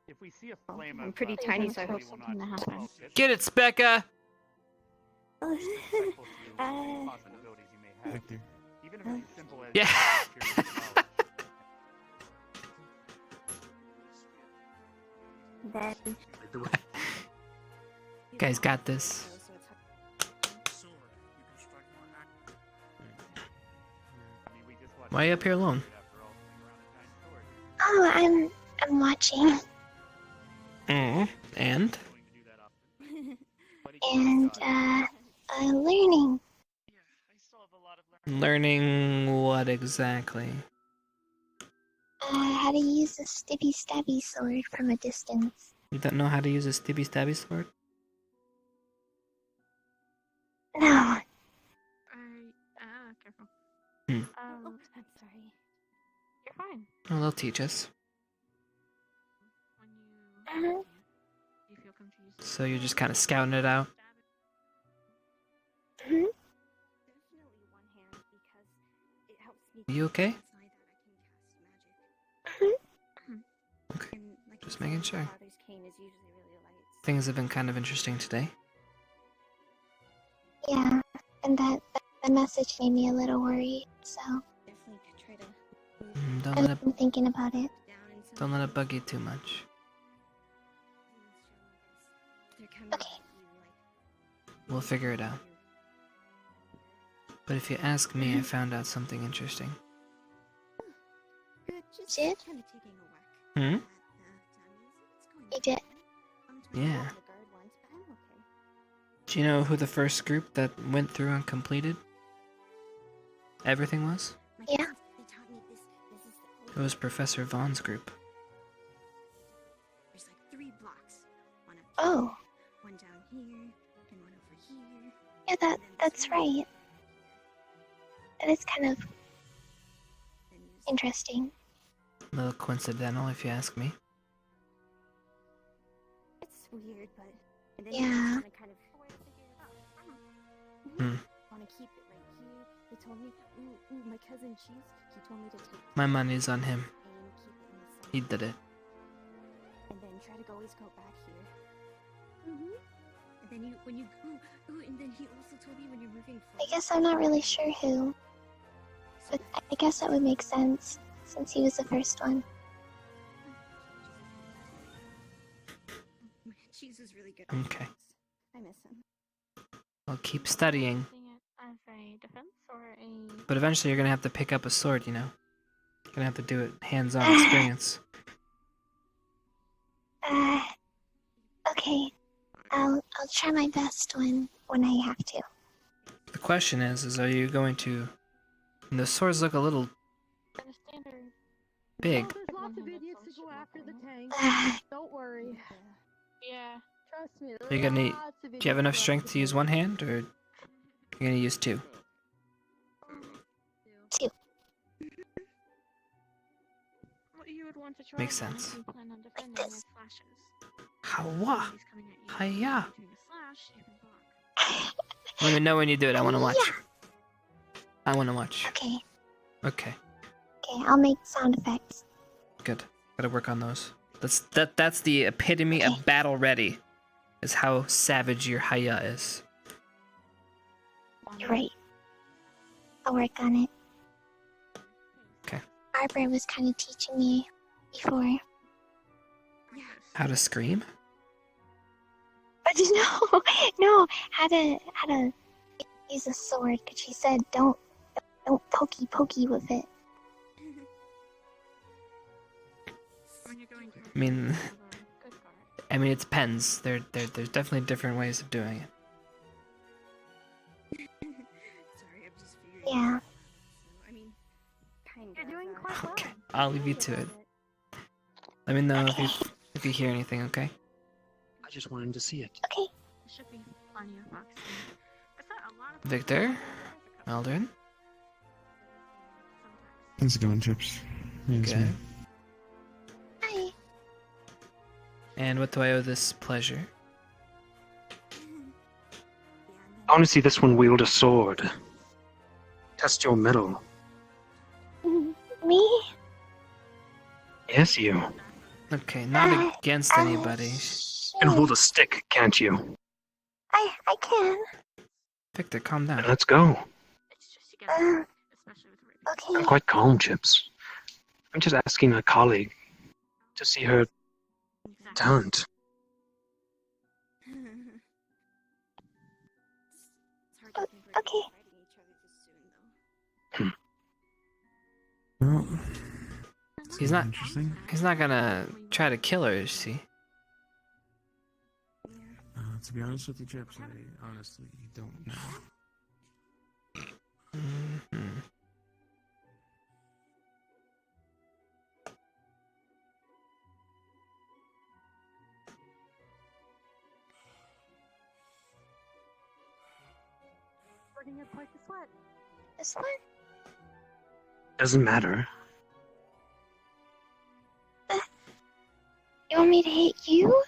If we see a flame I'm pretty tiny, so I hope something to happen. Get it, Specca! Victor. Even if it's simple as Yeah. Then You guys got this. Why are you up here alone? Oh, I'm watching. And? And learning. Learning what exactly? How to use a stabby stabby sword from a distance. You don't know how to use a stabby stabby sword? No. Careful. Hmm. I'm sorry. You're fine. Well, they'll teach us. You feel confused. So you're just kind of scouting it out? You okay? Okay, just making sure. Things have been kind of interesting today. Yeah, and that message made me a little worried, so Don't I've let it been thinking about it. don't let it bug you too much. Okay. We'll figure it out. But if you ask me, I found out something interesting. Did? Hmm? You did? Yeah. Do you know who the first group that went through and completed everything was? Yeah. It was Professor Vaughn's group. Oh. Yeah, that's right. That is kind of interesting. A little coincidental, if you ask me. it's weird, but and then Yeah. you kind of Hmm. want to keep it right here. They told me, ooh, my cousin Chipz, he told me to take My money's on him. and keep it in the center. He did it. And then try to always go back here. And then and then he also told me when you're moving I forward. guess I'm not really sure who. But I guess that would make sense, since he was the first one. Chipz is really good. Okay. I miss him. Well, keep studying. As a defense or a... But eventually you're gonna have to pick up a sword, you know? You're gonna have to do it hands-on experience. Okay. I'll try my best when I have to. The question is are you going to... And the swords look a little... big. There's lots of idiots to go after the tank. Don't worry. Yeah. Trust me. Are you gonna? Do you have enough strength to use one hand, or you're gonna use two? Two. Well, you would want to try Makes that sense. if you plan on defending with slashes. Hawa. If he's coming at you, Hiya. doing a slash, you can block. Let me know when you do it. I want to watch. I want to watch. Okay. Okay. Okay, I'll make sound effects. Good. Gotta work on those. That's the epitome of battle ready. Is how savage your Haya is. You're right. I'll work on it. Okay. Barbara was kind of teaching me before. How to scream? But no, how to use a sword. Cause she said don't pokey with it. I mean, it depends. There's definitely different ways of doing it. Yeah. You're doing quite well. Okay, I'll leave you to it. Let me know if you hear anything. Okay. I just wanted to see it. Okay. There should be plenty of boxing. Is that a lot of Victor, Aldrin. How's it going, Chipz? It's Good. me. Hi. And what do I owe this pleasure? I want to see this one wield a sword. Test your mettle. Me? Yes, you. Okay, not against anybody. You can hold a stick, can't you? I can. Victor, calm down. Let's go. Okay. I'm quite calm, Chipz. I'm just asking a colleague to see her talent. Okay. Well, He's not. interesting. He's not gonna try to kill her, is he? To be honest with you, Chipz, I honestly don't know. Mm-hmm. Starting up quite the sweat. This one? Doesn't matter. You want me to hit you?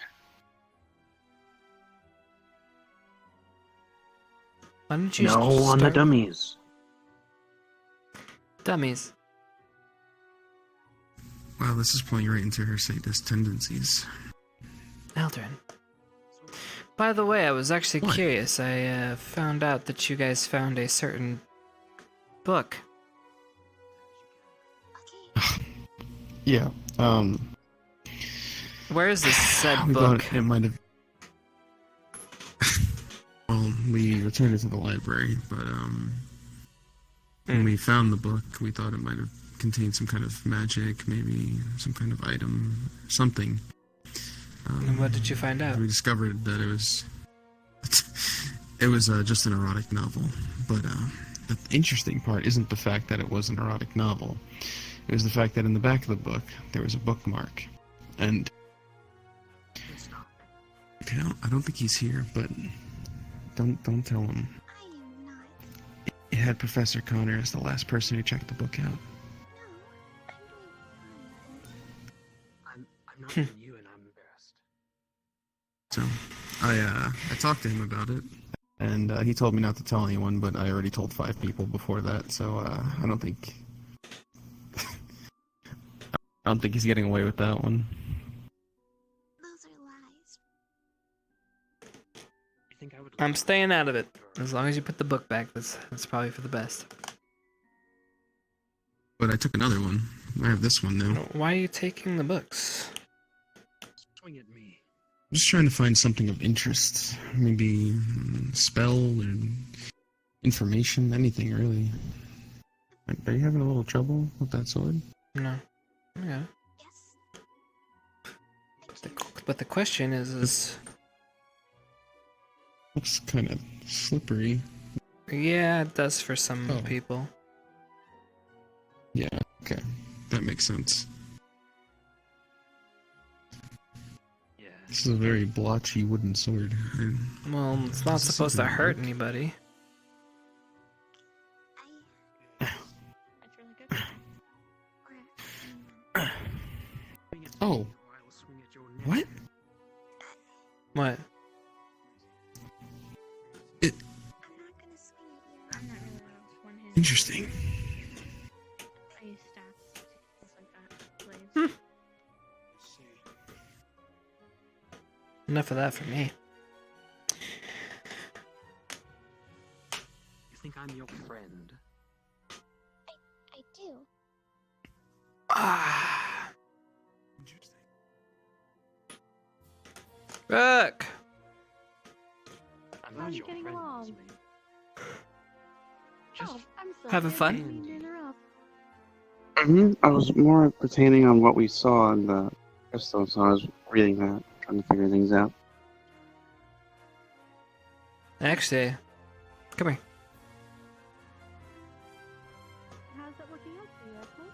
Why don't you No, on the dummies. Dummies. Wow, this is playing right into her sadist tendencies. Aldrin. By the way, I was actually What? curious. I found out that you guys found a certain book. Yeah, Where is this said we book? thought it might have. Well, we returned it to the library, but when we found the book, we thought it might have contained some kind of magic, maybe some kind of item, something. And what did you find out? We discovered that it was just an erotic novel. But the interesting part isn't the fact that it was an erotic novel. It was the fact that in the back of the book there was a bookmark, and I don't think he's here, but don't tell him. It had Professor Connor as the last person who checked the book out. I'm not even you, and I'm embarrassed. So I talked to him about it, and he told me not to tell anyone, but I already told 5 people before that, so I don't think he's getting away with that one. Those are lies. You think I would I'm staying out of it. As long as you put the book back, that's probably for the best. But I took another one. I have this one now. Why are you taking the books? swing at me? I'm just trying to find something of interest. Maybe spell or information, anything really. Are you having a little trouble with that sword? No. Yeah. But the question is Looks kind of slippery. yeah, it does for some people. Yeah, okay. That makes sense. This is a very blotchy wooden sword. Well, it's not supposed to hurt anybody. Oh. What? What? Interesting. Enough of that for me. You think I'm your friend? I do. Ah. Look. How are you getting along? Oh, I'm sorry. Having fun? I didn't mean to interrupt. I was more pertaining on what we saw in the crystal, so I was reading that, trying to figure things out. Actually, come here. How's it looking out for you, Ashley?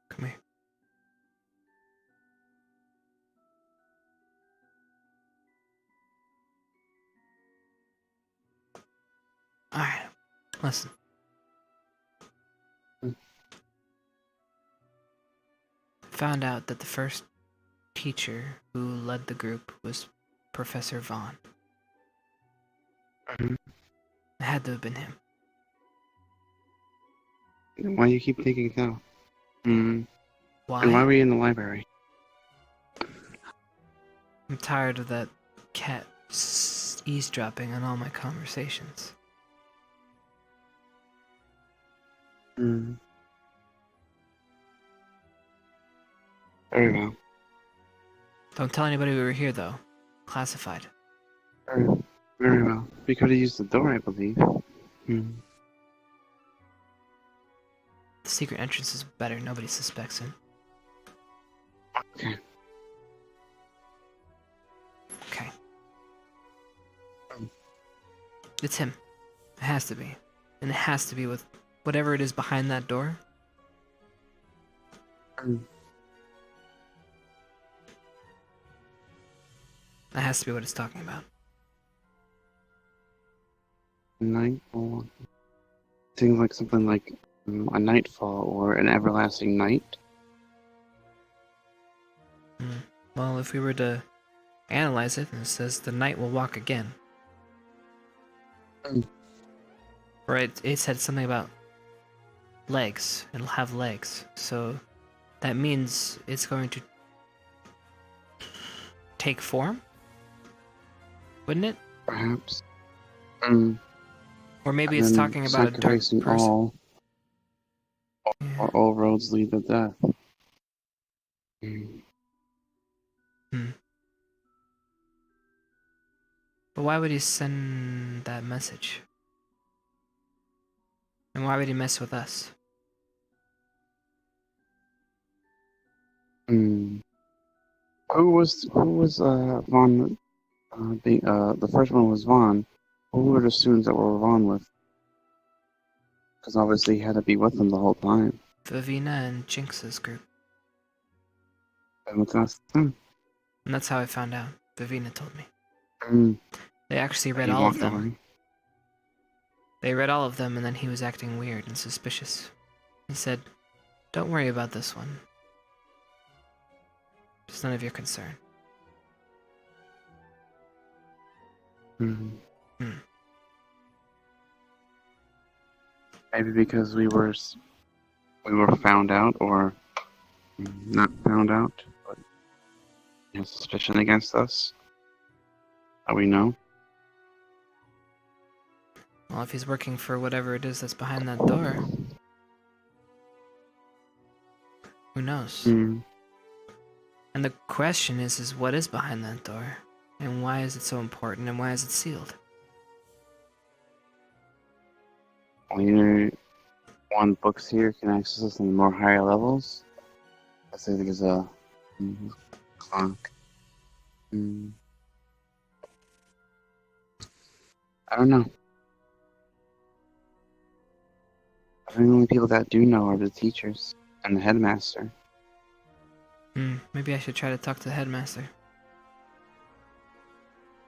Come here. Alright, listen. Found out that the first teacher who led the group was Professor Vaughn. It had to have been him. Why do you keep thinking so? Why? And why were you in the library? I'm tired of that cat eavesdropping on all my conversations. Very well. Don't tell anybody we were here, though. Classified. Very well. We could have used the door, I believe. The secret entrance is better. Nobody suspects him. Okay. Okay. It's him. It has to be. And it has to be with whatever it is behind that door. That has to be what it's talking about. Nightfall. Seems like something like a nightfall or an everlasting night. Well, if we were to analyze it, it says the night will walk again. Right, it said something about legs. It'll have legs. So that means it's going to take form? Wouldn't it? Perhaps. Or maybe it's talking about a dark person. All roads lead to death. But why would he send that message? And why would he mess with us? Who was Vaughn? The first one was Vaughn. Who were the students that were Vaughn with? Because obviously he had to be with them the whole time. Vivina and Jinx's group. And let's ask them. And that's how I found out. Vivina told me. They actually read He all of walked them. away. They read all of them, and then he was acting weird and suspicious. He said, "Don't worry about this one. It's none of your concern." Maybe because we were found out, or not found out, but he has suspicion against us. That we know. Well, if he's working for whatever it is that's behind that door, who knows? And the question is what is behind that door? And why is it so important, and why is it sealed? Well, you know, one books here can access us on more higher levels. I say there's a clock. I don't know. I think the only people that do know are the teachers and the headmaster. Maybe I should try to talk to the headmaster.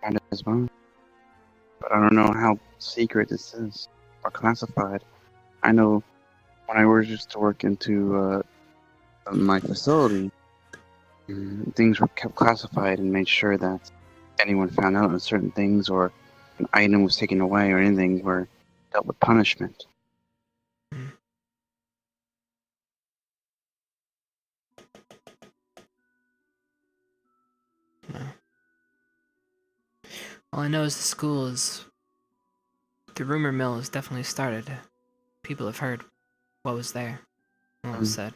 Might as well. But I don't know how secret this is or classified. I know when I used to work into my facility, things were kept classified and made sure that anyone found out on certain things or an item was taken away or anything were dealt with punishment. No. All I know is the rumor mill has definitely started. People have heard what was there, what was said.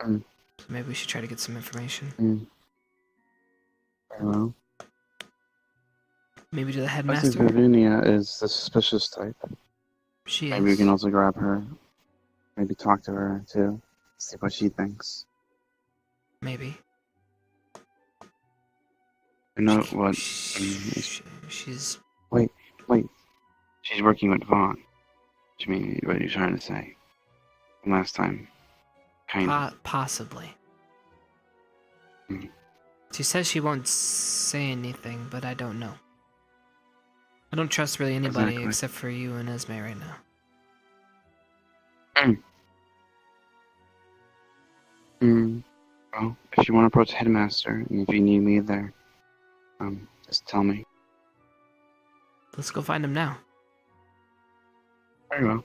So maybe we should try to get some information. Well, Maybe to the I headmaster. think Lavinia is the suspicious type. She Maybe we is. can also grab her. Maybe talk to her too. See what she thinks. Maybe. You know what? She's. Wait. She's working with Vaughn. What you mean? What are you trying to say? Last time, kind of. Possibly. She says she won't say anything, but I don't know. I don't trust really anybody except for you and Esme right now. Well, if you want to approach the headmaster, and if you need me there, just tell me. Let's go find him now. Very well.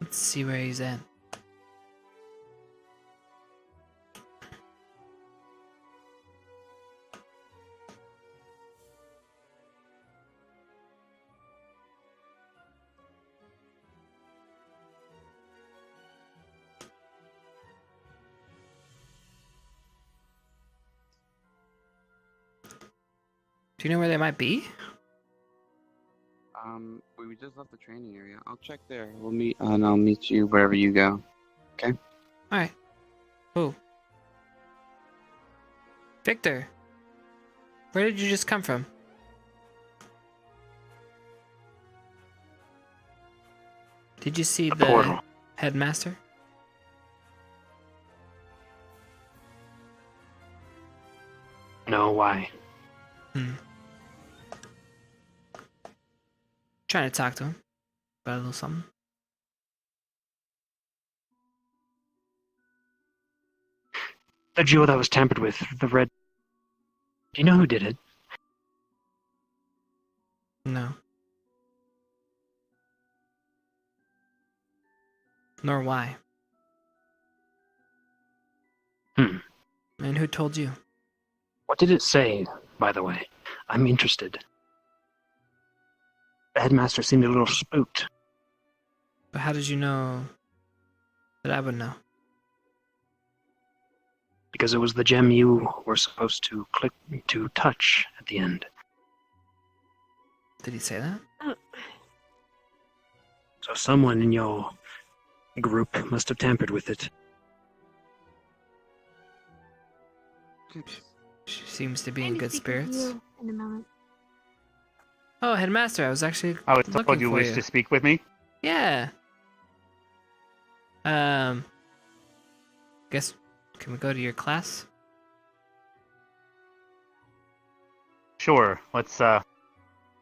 Let's see where he's at. Do you know where they might be? We just left the training area. I'll check there. We'll meet, and I'll meet you wherever you go. Okay? Alright. Oh. Victor. Where did you just come from? Did you see the portal. headmaster? No, why? Trying to talk to him about a little something. The jewel that was tampered with, the red. Do you know who did it? No. Nor why. And who told you? What did it say, by the way? I'm interested. The headmaster seemed a little spooked. But how did you know that I would know? Because it was the gem you were supposed to touch at the end. Did he say that? So someone in your group must have tampered with it. She seems to be in good spirits. In a moment. Oh, headmaster, I was actually I was looking told you for wished to speak with me. Yeah. Guess can we go to your class? Sure. Let's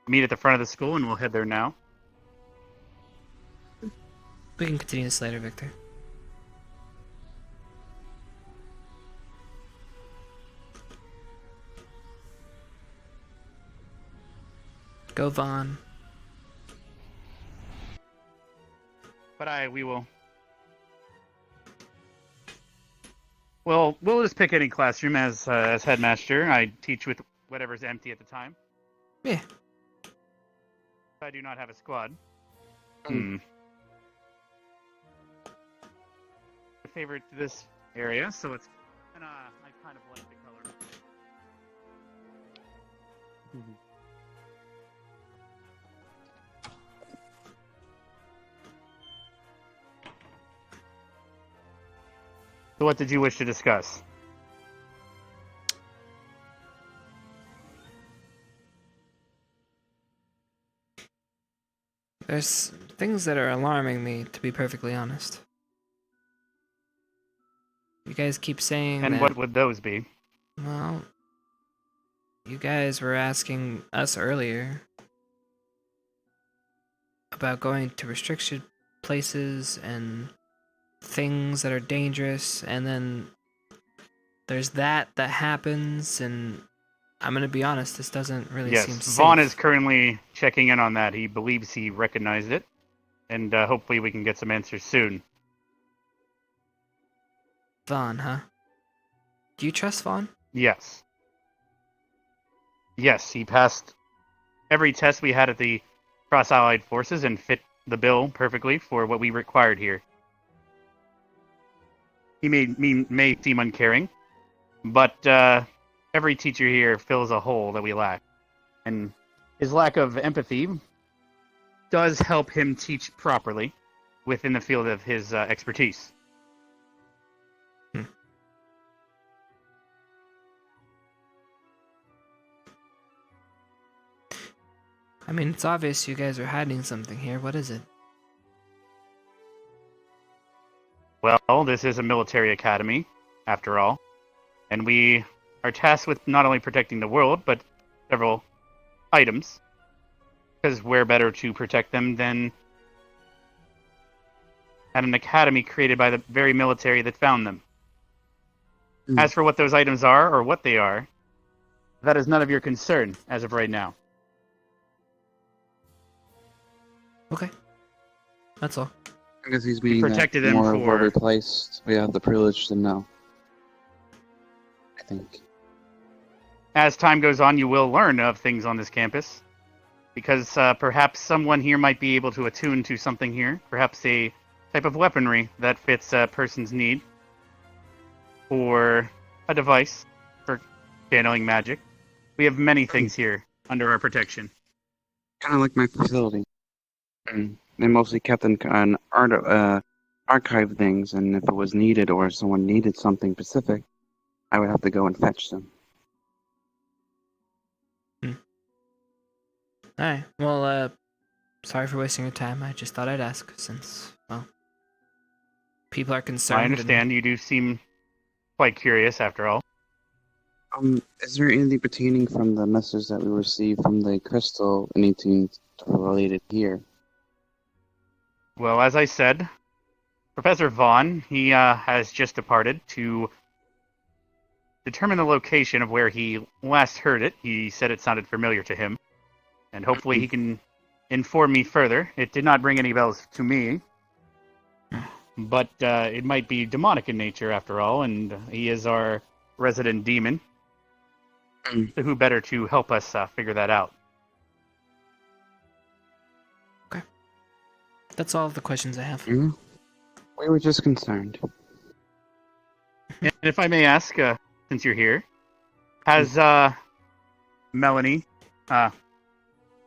meet at the front of the school, and we'll head there now. We can continue this later, Victor. Go, Vaughn. But we will. Well, we'll just pick any classroom as headmaster. I teach with whatever's empty at the time. Yeah. I do not have a squad. Favorite to this area, so it's and I kind of like the color. So what did you wish to discuss? There's things that are alarming me, to be perfectly honest. You guys keep saying And that... what would those be? Well, you guys were asking us earlier about going to restricted places and things that are dangerous, and then there's that happens, and I'm gonna be honest, this doesn't really seem safe. Vaughn is currently checking in on that. He believes he recognized it, and hopefully we can get some answers soon. Vaughn, huh? Do you trust Vaughn? Yes. Yes, he passed every test we had at the Cross-Allied Forces and fit the bill perfectly for what we required here. He may seem uncaring, but every teacher here fills a hole that we lack. And his lack of empathy does help him teach properly within the field of his expertise. I mean, it's obvious you guys are hiding something here. What is it? Well, this is a military academy, after all, and we are tasked with not only protecting the world, but several items, because where better to protect them than at an academy created by the very military that found them. As for what those items are, or what they are, that is none of your concern as of right now. Okay. That's all. I guess he's meaning protected that them more for- were replaced. We have the privilege to know. I think. As time goes on, you will learn of things on this campus, because perhaps someone here might be able to attune to something here, perhaps a type of weaponry that fits a person's need, or a device for channeling magic. We have many things here under our protection. Kind of like my facility. They mostly kept an archive things, and if it was needed or someone needed something specific, I would have to go and fetch them. Alright, well, sorry for wasting your time. I just thought I'd ask, since, well, people are concerned. I understand. You do seem quite curious, after all. Is there anything pertaining from the message that we received from the crystal, anything related here? Well, as I said, Professor Vaughn, he has just departed to determine the location of where he last heard it. He said it sounded familiar to him, and hopefully he can inform me further. It did not ring any bells to me, but it might be demonic in nature after all, and he is our resident demon. So who better to help us figure that out? That's all of the questions I have. We were just concerned. And if I may ask, since you're here, has Melanie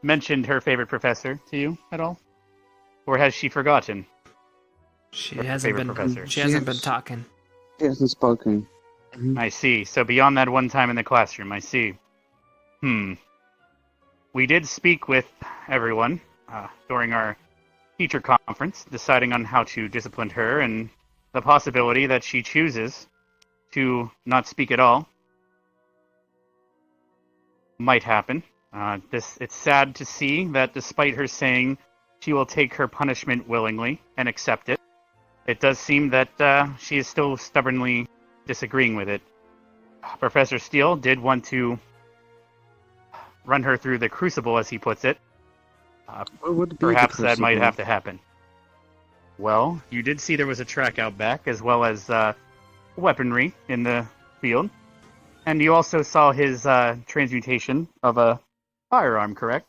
mentioned her favorite professor to you at all? Or has she forgotten? She her hasn't favorite been. professor? She hasn't been talking. She hasn't spoken. I see. So beyond that one time in the classroom, I see. We did speak with everyone during our teacher conference, deciding on how to discipline her, and the possibility that she chooses to not speak at all might happen. It's sad to see that despite her saying she will take her punishment willingly and accept it, it does seem that she is still stubbornly disagreeing with it. Professor Steele did want to run her through the crucible, as he puts it. Perhaps that might have to happen. Well, you did see there was a track out back, as well as weaponry in the field. And you also saw his transmutation of a firearm, correct?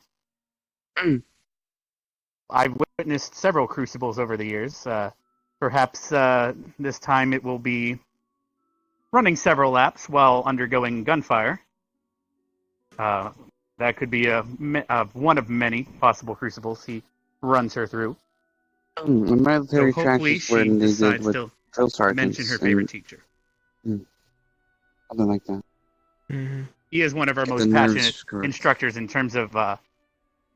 I've witnessed several crucibles over the years. Perhaps this time it will be running several laps while undergoing gunfire. That could be one of many possible crucibles he runs her through. Military So hopefully tracks were she needed decides with to drill sergeants. mention her and- favorite teacher. Something like that. Mm-hmm. He is one of our Get the most nerves passionate correct. instructors in terms of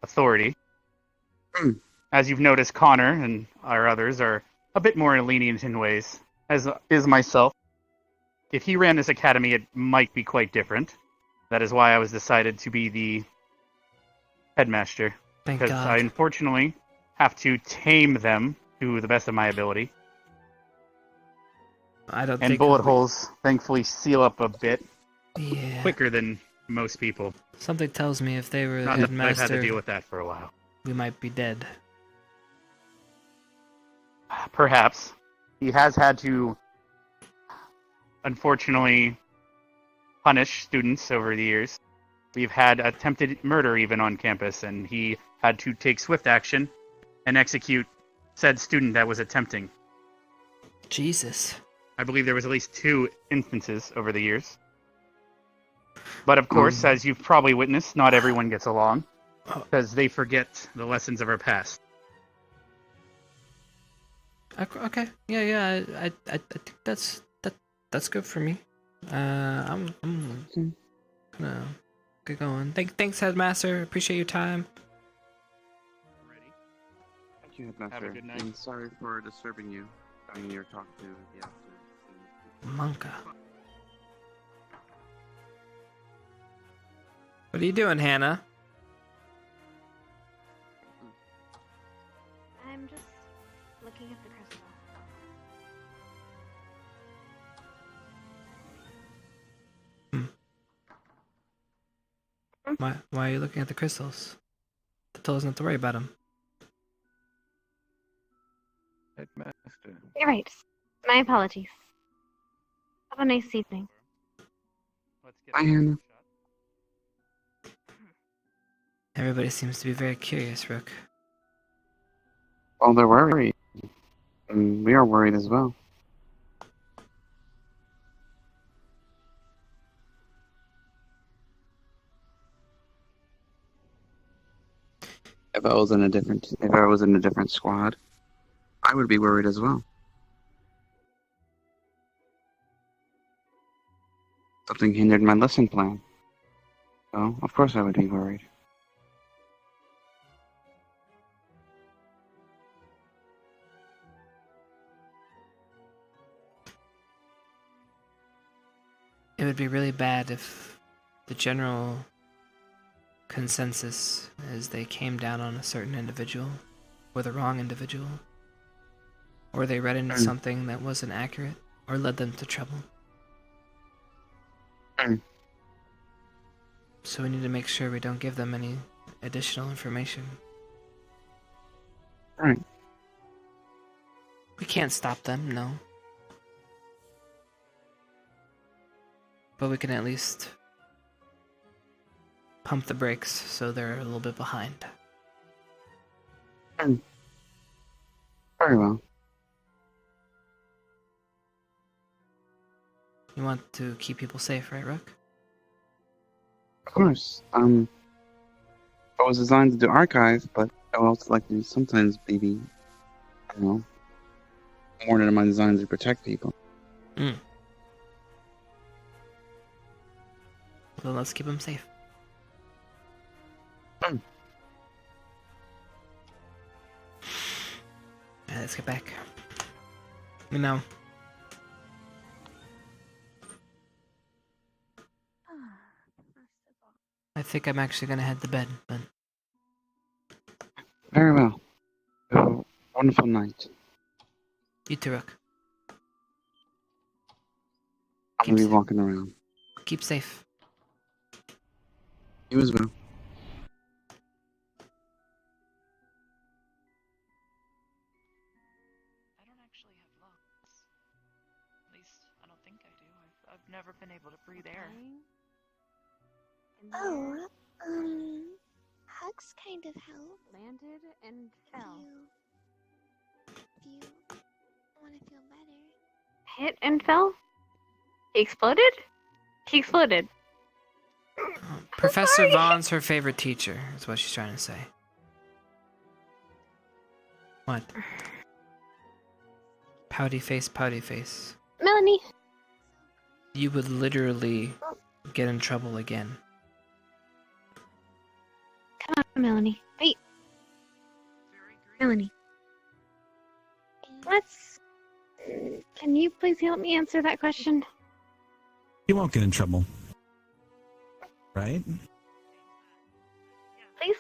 authority. Hmm. As you've noticed, Connor and our others are a bit more lenient in ways, as is myself. If he ran this academy, it might be quite different. That is why I was decided to be the headmaster. Thank because God. I unfortunately have to tame them to the best of my ability. I don't And think bullet holes, thankfully, seal up a bit Yeah. quicker than most people. Something tells me if they were the Not that I've had headmaster, to deal with that for a while. we might be dead. Perhaps. He has had to, unfortunately, punish students over the years. We've had attempted murder even on campus, and he had to take swift action and execute said student that was attempting. Jesus. I believe there was at least 2 instances over the years. But of course, as you've probably witnessed, not everyone gets along, because they forget the lessons of our past. Okay. Yeah. I think that's good for me. I'm gonna get going. Thanks, headmaster. Appreciate your time. Thank you, Headmaster. Have a good night. And sorry for disturbing you during your talk to the officer. Monka. What are you doing, Hannah? I'm just looking at the crystal. Why are you looking at the crystals? They told us not to worry about them. Headmaster. You're right. My apologies. Have a nice evening. Bye, Hannah. Everybody seems to be very curious, Rook. Well, they're worried. And we are worried as well. If I was in a different squad, I would be worried as well. Something hindered my lesson plan. So, of course I would be worried. It would be really bad if the general consensus is they came down on a certain individual, or the wrong individual, or they read into something that wasn't accurate, or led them to trouble. So we need to make sure we don't give them any additional information. Right. We can't stop them, no. But we can at least pump the brakes so they're a little bit behind. Very well. You want to keep people safe, right, Rook? Of course. I was designed to do archive, but I would also like to sometimes maybe, I don't know, more than my design to protect people. Well, let's keep them safe. Alright, let's get back. No. I think I'm actually gonna head to bed, but Very well. Have a wonderful night. you too, Rook. I'm gonna be walking around. Keep safe. You as well. I don't actually have lungs. At least, I don't think I do. I've never been able to breathe air. Oh, hugs kind of help. Landed and fell. If you want to feel better. Hit and fell? He exploded? He exploded. Professor Vaughn's her favorite teacher, is what she's trying to say. What? Pouty face, pouty face. Melanie. You would literally get in trouble again. Come on, Melanie. Wait. Melanie. Can you please help me answer that question? You won't get in trouble. Right? Please?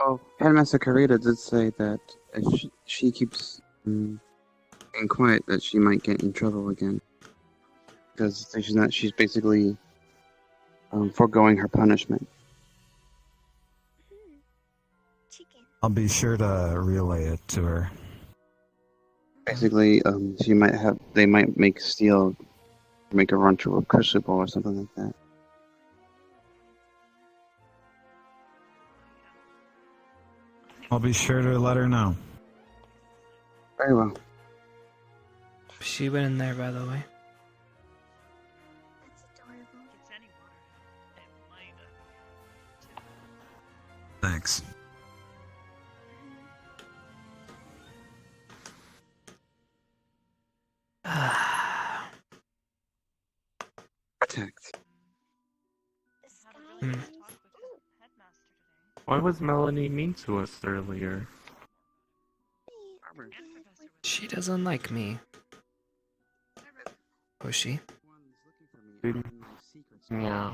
Oh, Headmaster Karita did say that if she keeps being quiet, that she might get in trouble again. Because she's basically foregoing her punishment. I'll be sure to relay it to her. Basically, they might make a run to a crucible or something like that. I'll be sure to let her know. Very well. She went in there, by the way. Thanks. Protect. Why was Melanie mean to us earlier? She doesn't like me. Was she? Yeah.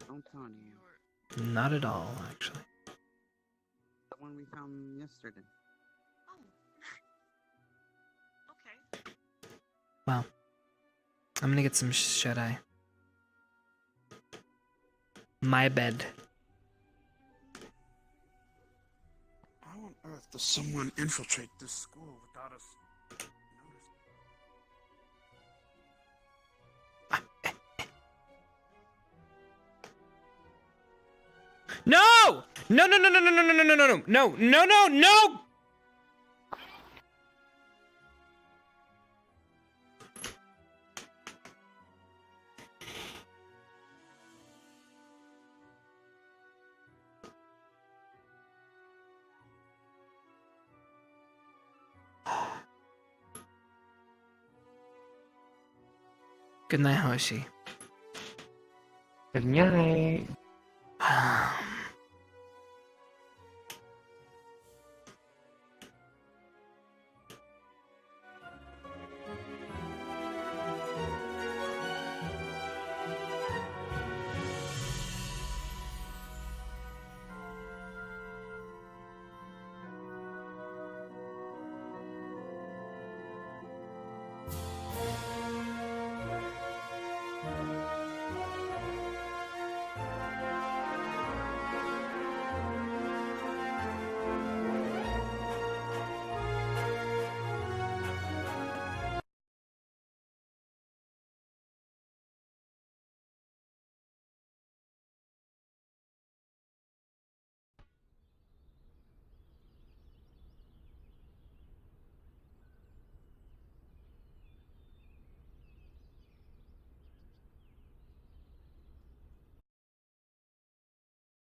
Don't tell anyone. Not at all, actually. The one we found yesterday. Well, I'm gonna get some shut-eye. My bed. How on earth does someone infiltrate this school without us No! No, no, no, no, no, no, no, no, no, no, no, no, no, no! Good night, Hoshi. Good night.